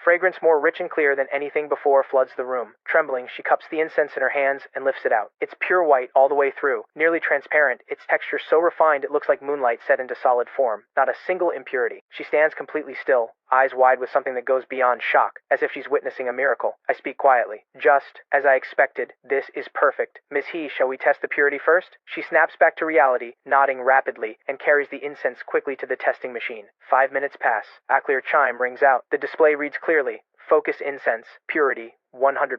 Fragrance more rich and clear than anything before floods the room. Trembling, she cups the incense in her hands and lifts it out. It's pure white all the way through, nearly transparent, its texture so refined it looks like moonlight set into solid form. Not a single impurity. She stands completely still, eyes wide with something that goes beyond shock, as if she's witnessing a miracle. I speak quietly. Just as I expected, this is perfect. Ms. He, shall we test the purity first? She snaps back to reality, nodding rapidly, and carries the incense quickly to the testing machine. 5 minutes pass. A clear chime rings out. The display reads clearly, Focus incense, purity, 100%.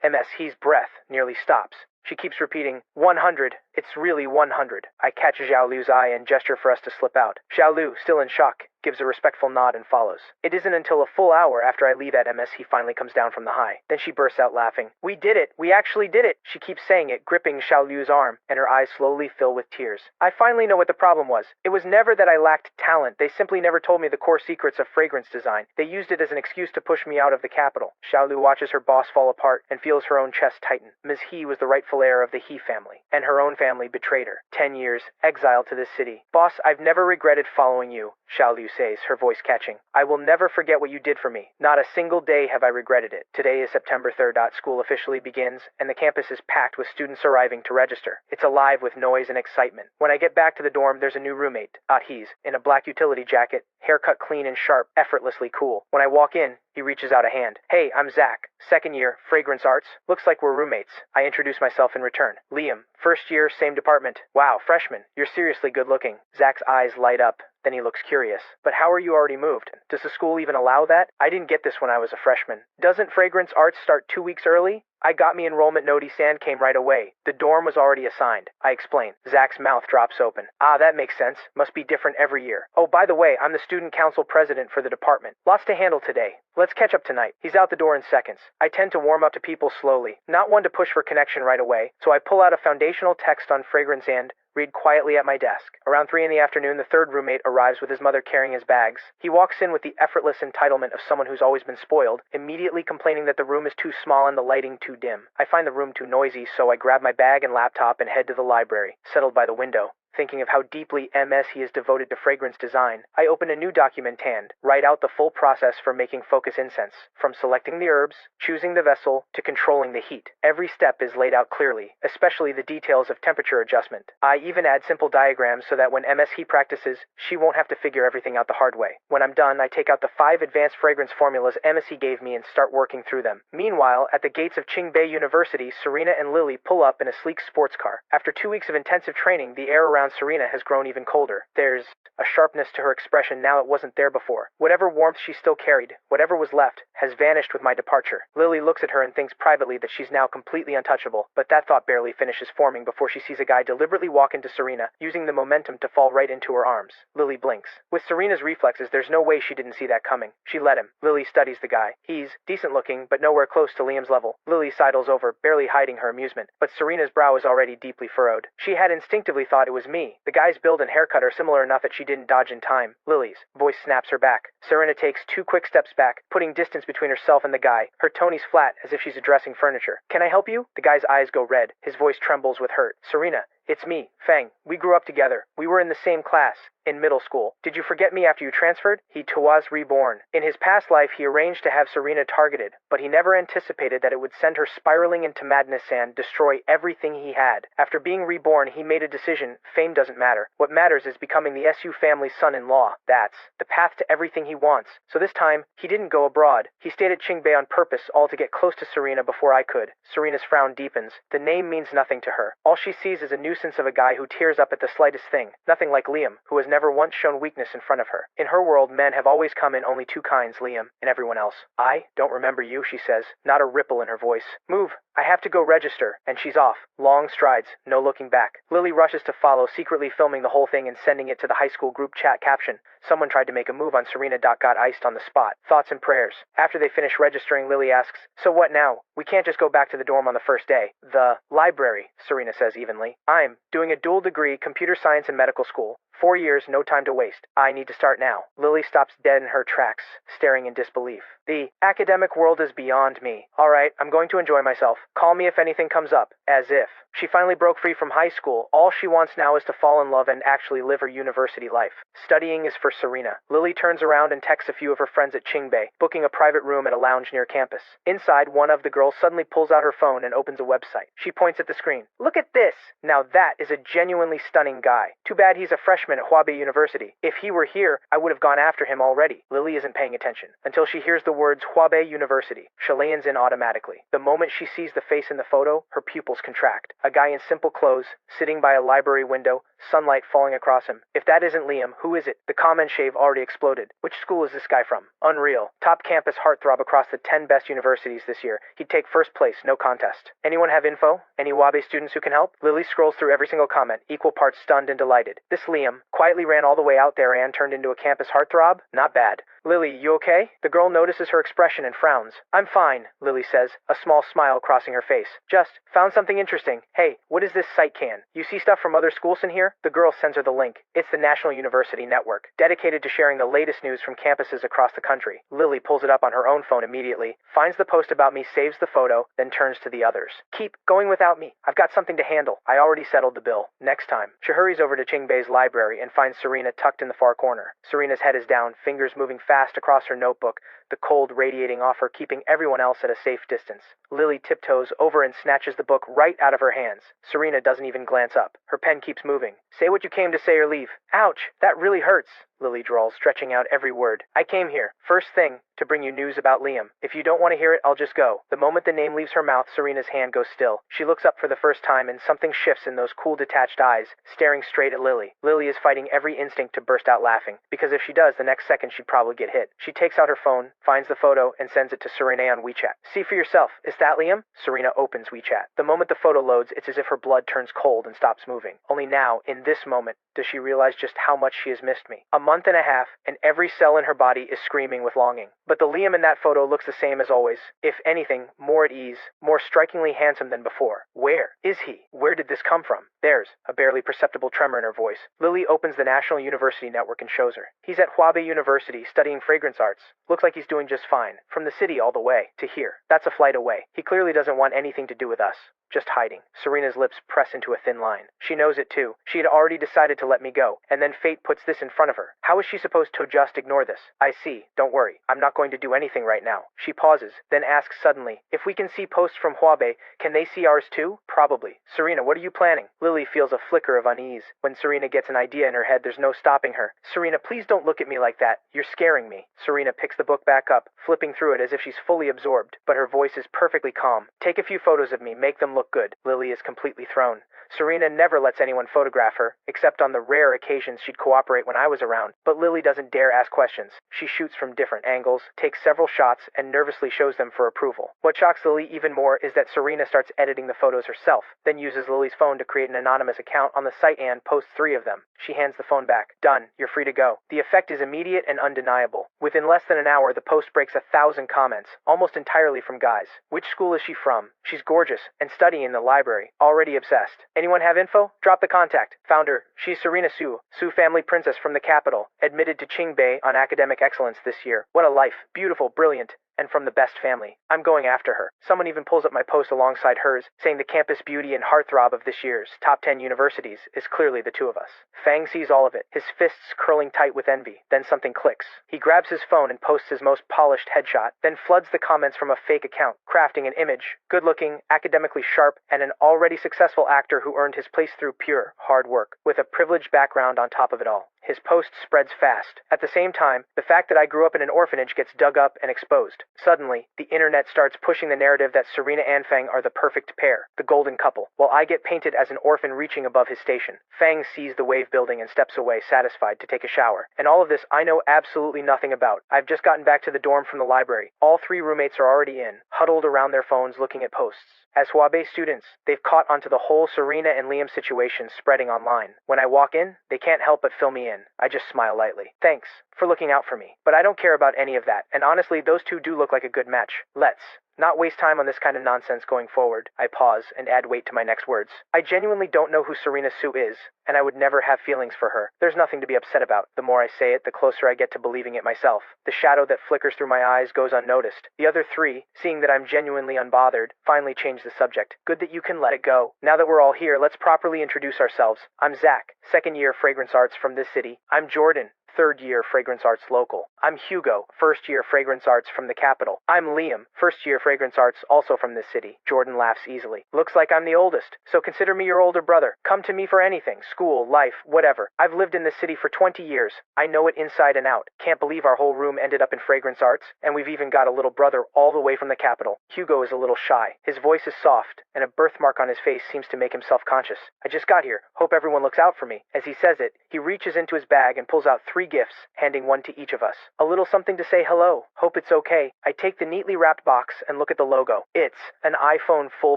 MS He's breath nearly stops. She keeps repeating, 100. It's really 100. I catch Zhao Lu's eye and gesture for us to slip out. Zhao Lu, still in shock, gives a respectful nod and follows. It isn't until a full hour after I leave at MS he finally comes down from the high. Then she bursts out laughing. We did it! We actually did it! She keeps saying it, gripping Zhao Lu's arm, and her eyes slowly fill with tears. I finally know what the problem was. It was never that I lacked talent. They simply never told me the core secrets of fragrance design. They used it as an excuse to push me out of the capital. Zhao Lu watches her boss fall apart and feels her own chest tighten. Ms. He was the rightful heir of the He family, and her own family betrayed her. 10 years, exiled to this city. Boss, I've never regretted following you, Zhao Lu says, her voice catching. I will never forget what you did for me. Not a single day have I regretted it. Today is September 3rd. School officially begins, and the campus is packed with students arriving to register. It's alive with noise and excitement. When I get back to the dorm, there's a new roommate. He's in a black utility jacket, haircut clean and sharp, effortlessly cool. When I walk in, he reaches out a hand. Hey, I'm Zach, 2nd year, Fragrance Arts. Looks like we're roommates. I introduce myself in return. Liam, 1st year, same department. Wow, freshman, you're seriously good looking. Zach's eyes light up. Then he looks curious. But how are you already moved? Does the school even allow that? I didn't get this when I was a freshman. Doesn't Fragrance Arts start 2 weeks early? I got me enrollment notice and came right away. The dorm was already assigned. I explain. Zach's mouth drops open. Ah, that makes sense. Must be different every year. Oh, by the way, I'm the student council president for the department. Lots to handle today. Let's catch up tonight. He's out the door in seconds. I tend to warm up to people slowly, not one to push for connection right away, so I pull out a foundational text on fragrance and read quietly at my desk. Around 3 in the afternoon, the third roommate arrives with his mother carrying his bags. He walks in with the effortless entitlement of someone who's always been spoiled, immediately complaining that the room is too small and the lighting too dim. I find the room too noisy, so I grab my bag and laptop and head to the library, settled by the window. Thinking of how deeply MS he is devoted to fragrance design, I open a new document and write out the full process for making focus incense, from selecting the herbs, choosing the vessel, to controlling the heat. Every step is laid out clearly, especially the details of temperature adjustment. I even add simple diagrams so that when MShe practices, she won't have to figure everything out the hard way. When I'm done, I take out the 5 advanced fragrance formulas MSE gave me and start working through them. Meanwhile, at the gates of Qingbei University, Serena and Lily pull up in a sleek sports car. After 2 weeks of intensive training, the air around Serena has grown even colder. There's a sharpness to her expression now it wasn't there before. Whatever warmth she still carried, whatever was left, has vanished with my departure. Lily looks at her and thinks privately that she's now completely untouchable, but that thought barely finishes forming before she sees a guy deliberately walk into Serena, using the momentum to fall right into her arms. Lily blinks. With Serena's reflexes, there's no way she didn't see that coming. She let him. Lily studies the guy. He's decent looking, but nowhere close to Liam's level. Lily sidles over, barely hiding her amusement, but Serena's brow is already deeply furrowed. She had instinctively thought it was me. The guy's build and haircut are similar enough that she didn't dodge in time. Lily's voice snaps her back. Serena takes 2 quick steps back, putting distance between herself and the guy. Her tone is flat, as if she's addressing furniture. Can I help you? The guy's eyes go red. His voice trembles with hurt. Serena, it's me, Feng. We grew up together. We were in the same class. In middle school. Did you forget me after you transferred? He was reborn. In his past life, he arranged to have Serena targeted, but he never anticipated that it would send her spiraling into madness and destroy everything he had. After being reborn, he made a decision. Fame doesn't matter. What matters is becoming the SU family's son-in-law. That's the path to everything he wants. So this time, he didn't go abroad. He stayed at Qingbei on purpose, all to get close to Serena before I could. Serena's frown deepens. The name means nothing to her. All she sees is a nuisance of a guy who tears up at the slightest thing. Nothing like Liam, who has never once shown weakness in front of her. In her world, men have always come in only 2 kinds, Liam and everyone else. I don't remember you, she says, not a ripple in her voice. Move. I have to go register. And she's off. Long strides, no looking back. Lily rushes to follow, secretly filming the whole thing and sending it to the high school group chat caption. Someone tried to make a move on Serena. Got iced on the spot. Thoughts and prayers. After they finish registering, Lily asks, so what now? We can't just go back to the dorm on the first day. The library, Serena says evenly. I'm doing a dual degree, computer science and medical school. 4 years, no time to waste. I need to start now. Lily stops dead in her tracks, staring in disbelief. The academic world is beyond me. All right, I'm going to enjoy myself. Call me if anything comes up. As if. She finally broke free from high school. All she wants now is to fall in love and actually live her university life. Studying is for Serena. Lily turns around and texts a few of her friends at Qingbei, booking a private room at a lounge near campus. Inside, one of the girls suddenly pulls out her phone and opens a website. She points at the screen. Look at this! Now that is a genuinely stunning guy. Too bad he's a freshman at Huabei University. If he were here, I would have gone after him already. Lily isn't paying attention until she hears the words Huabei University. She leans in automatically. The moment she sees the face in the photo, her pupils contract. A guy in simple clothes, sitting by a library window, sunlight falling across him. If that isn't Liam, who is it? The comment shave already exploded. Which school is this guy from? Unreal. Top campus heartthrob across the 10 best universities this year. He'd take first place, no contest. Anyone have info? Any Huabei students who can help? Lily scrolls through every single comment, equal parts stunned and delighted. This Liam quietly ran all the way out there and turned into a campus heartthrob? Not bad. Lily, you okay? The girl notices her expression and frowns. I'm fine, Lily says, a small smile crossing her face. Just found something interesting. Hey, what is this site can? You see stuff from other schools in here? The girl sends her the link. It's the National University Network, dedicated to sharing the latest news from campuses across the country. Lily pulls it up on her own phone immediately, finds the post about me, saves the photo, then turns to the others. Keep going without me. I've got something to handle. I already settled the bill. Next time. She hurries over to Qingbei's library and finds Serena tucked in the far corner. Serena's head is down, fingers moving fast across her notebook, the cold radiating off her, keeping everyone else at a safe distance. Lily tiptoes over and snatches the book right out of her hands. Serena doesn't even glance up. Her pen keeps moving. Say what you came to say or leave. Ouch, that really hurts. Lily drawls, stretching out every word. I came here, first thing, to bring you news about Liam. If you don't want to hear it, I'll just go. The moment the name leaves her mouth, Serena's hand goes still. She looks up for the first time and something shifts in those cool, detached eyes, staring straight at Lily. Lily is fighting every instinct to burst out laughing, because if she does, the next second she'd probably get hit. She takes out her phone, finds the photo, and sends it to Serena on WeChat. See for yourself. Is that Liam? Serena opens WeChat. The moment the photo loads, it's as if her blood turns cold and stops moving. Only now, in this moment, does she realize just how much she has missed me. A month and a half, and every cell in her body is screaming with longing. But the Liam in that photo looks the same as always. If anything, more at ease, more strikingly handsome than before. Where is he? Where did this come from? There's a barely perceptible tremor in her voice. Lily opens the National University Network and shows her. He's at Hwabae University studying fragrance arts. Looks like he's doing just fine. From the city all the way to here. That's a flight away. He clearly doesn't want anything to do with us. Just hiding. Serena's lips press into a thin line. She knows it too. She had already decided to let me go, and then fate puts this in front of her. How is she supposed to just ignore this? I see. Don't worry. I'm not going to do anything right now. She pauses, then asks suddenly, if we can see posts from Hwabae, can they see ours too? Probably. Serena, what are you planning? Lily feels a flicker of unease. When Serena gets an idea in her head, there's no stopping her. Serena, please don't look at me like that. You're scaring me. Serena picks the book back up, flipping through it as if she's fully absorbed, but her voice is perfectly calm. Take a few photos of me. Make them look good. Lily is completely thrown. Serena never lets anyone photograph her, except on the rare occasions she'd cooperate when I was around. But Lily doesn't dare ask questions. She shoots from different angles, takes several shots, and nervously shows them for approval. What shocks Lily even more is that Serena starts editing the photos herself, then uses Lily's phone to create an anonymous account on the site and posts 3 of them. She hands the phone back. Done. You're free to go. The effect is immediate and undeniable. Within less than an hour, the post breaks 1,000 comments, almost entirely from guys. Which school is she from? She's gorgeous, and studying in the library. Already obsessed. Anyone have info? Drop the contact. Found her. She's Serena Su, Su family princess from the capital, admitted to Qingbei on academic excellence this year. What a life. Beautiful, brilliant, and from the best family. I'm going after her. Someone even pulls up my post alongside hers, saying the campus beauty and heartthrob of this year's top 10 universities is clearly the 2 of us. Fang sees all of it, his fists curling tight with envy. Then something clicks. He grabs his phone and posts his most polished headshot, then floods the comments from a fake account, crafting an image, good-looking, academically sharp, and an already successful actor who earned his place through pure, hard work, with a privileged background on top of it all. His post spreads fast. At the same time, the fact that I grew up in an orphanage gets dug up and exposed. Suddenly, the internet starts pushing the narrative that Serena and Fang are the perfect pair, the golden couple, while I get painted as an orphan reaching above his station. Fang sees the wave building and steps away, satisfied, to take a shower. And all of this I know absolutely nothing about. I've just gotten back to the dorm from the library. All 3 roommates are already in, huddled around their phones looking at posts. As Hwabae students, they've caught onto the whole Serena and Liam situation spreading online. When I walk in, they can't help but fill me in. I just smile lightly. Thanks for looking out for me. But I don't care about any of that, and honestly, those 2 do look like a good match. Let's not waste time on this kind of nonsense going forward. I pause and add weight to my next words. I genuinely don't know who Serena Su is, and I would never have feelings for her. There's nothing to be upset about. The more I say it, the closer I get to believing it myself. The shadow that flickers through my eyes goes unnoticed. The other 3, seeing that I'm genuinely unbothered, finally change the subject. Good that you can let it go. Now that we're all here, let's properly introduce ourselves. I'm Zach, 2nd year fragrance arts from this city. I'm Jordan, 3rd year fragrance arts local. I'm Hugo, 1st year fragrance arts from the capital. I'm Liam, 1st year fragrance arts also from this city. Jordan laughs easily. Looks like I'm the oldest, so consider me your older brother. Come to me for anything, school, life, whatever. I've lived in this city for 20 years. I know it inside and out. Can't believe our whole room ended up in fragrance arts, and we've even got a little brother all the way from the capital. Hugo is a little shy. His voice is soft, and a birthmark on his face seems to make him self-conscious. I just got here. Hope everyone looks out for me. As he says it, he reaches into his bag and pulls out 3 gifts, handing 1 to each of us. A little something to say hello. Hope it's okay. I take the neatly wrapped box and look at the logo. It's an iPhone full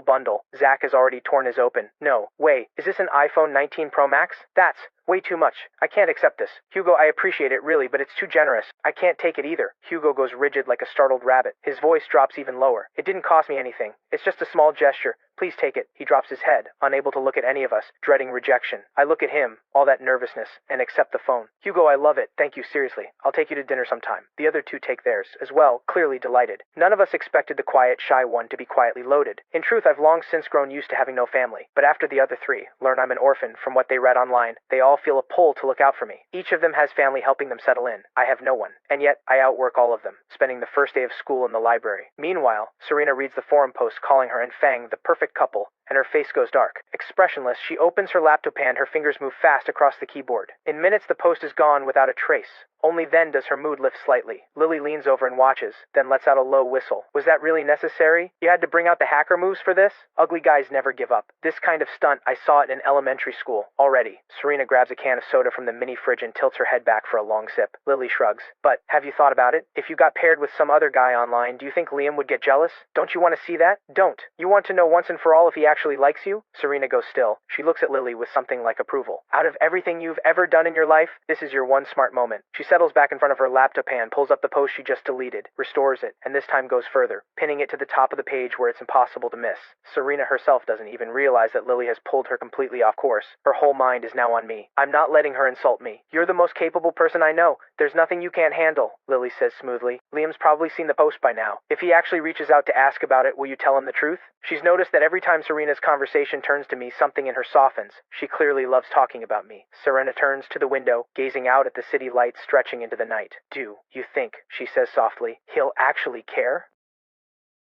bundle. Zach has already torn his open. No, wait, is this an iPhone 19 Pro Max? That's way too much. I can't accept this. Hugo, I appreciate it really, but it's too generous. I can't take it either. Hugo goes rigid like a startled rabbit. His voice drops even lower. It didn't cost me anything. It's just a small gesture. Please take it. He drops his head, unable to look at any of us, dreading rejection. I look at him, all that nervousness, and accept the phone. Hugo, I love it. Thank you, seriously. I'll take you to dinner sometime. The other 2 take theirs, as well, clearly delighted. None of us expected the quiet, shy one to be quietly loaded. In truth, I've long since grown used to having no family. But after the other 3 learn I'm an orphan from what they read online, they all feel a pull to look out for me. Each of them has family helping them settle in. I have no one. And yet, I outwork all of them, spending the first day of school in the library. Meanwhile, Serena reads the forum post calling her and Fang the perfect couple, and her face goes dark. Expressionless, she opens her laptop and her fingers move fast across the keyboard. In minutes, the post is gone without a trace. Only then does her mood lift slightly. Lily leans over and watches, then lets out a low whistle. Was that really necessary? You had to bring out the hacker moves for this? Ugly guys never give up. This kind of stunt, I saw it in elementary school. Already. Serena grabs a can of soda from the mini fridge and tilts her head back for a long sip. Lily shrugs. But, have you thought about it? If you got paired with some other guy online, do you think Liam would get jealous? Don't you want to see that? Don't. You want to know once and for all if he actually likes you? Serena goes still. She looks at Lily with something like approval. Out of everything you've ever done in your life, this is your one smart moment. She settles back in front of her laptop and pulls up the post she just deleted, restores it, and this time goes further, pinning it to the top of the page where it's impossible to miss. Serena herself doesn't even realize that Lily has pulled her completely off course. Her whole mind is now on me. I'm not letting her insult me. You're the most capable person I know. There's nothing you can't handle, Lily says smoothly. Liam's probably seen the post by now. If he actually reaches out to ask about it, will you tell him the truth? She's noticed that every time Serena's conversation turns to me, something in her softens. She clearly loves talking about me. Serena turns to the window, gazing out at the city lights stretching into the night. Do you think, she says softly, he'll actually care?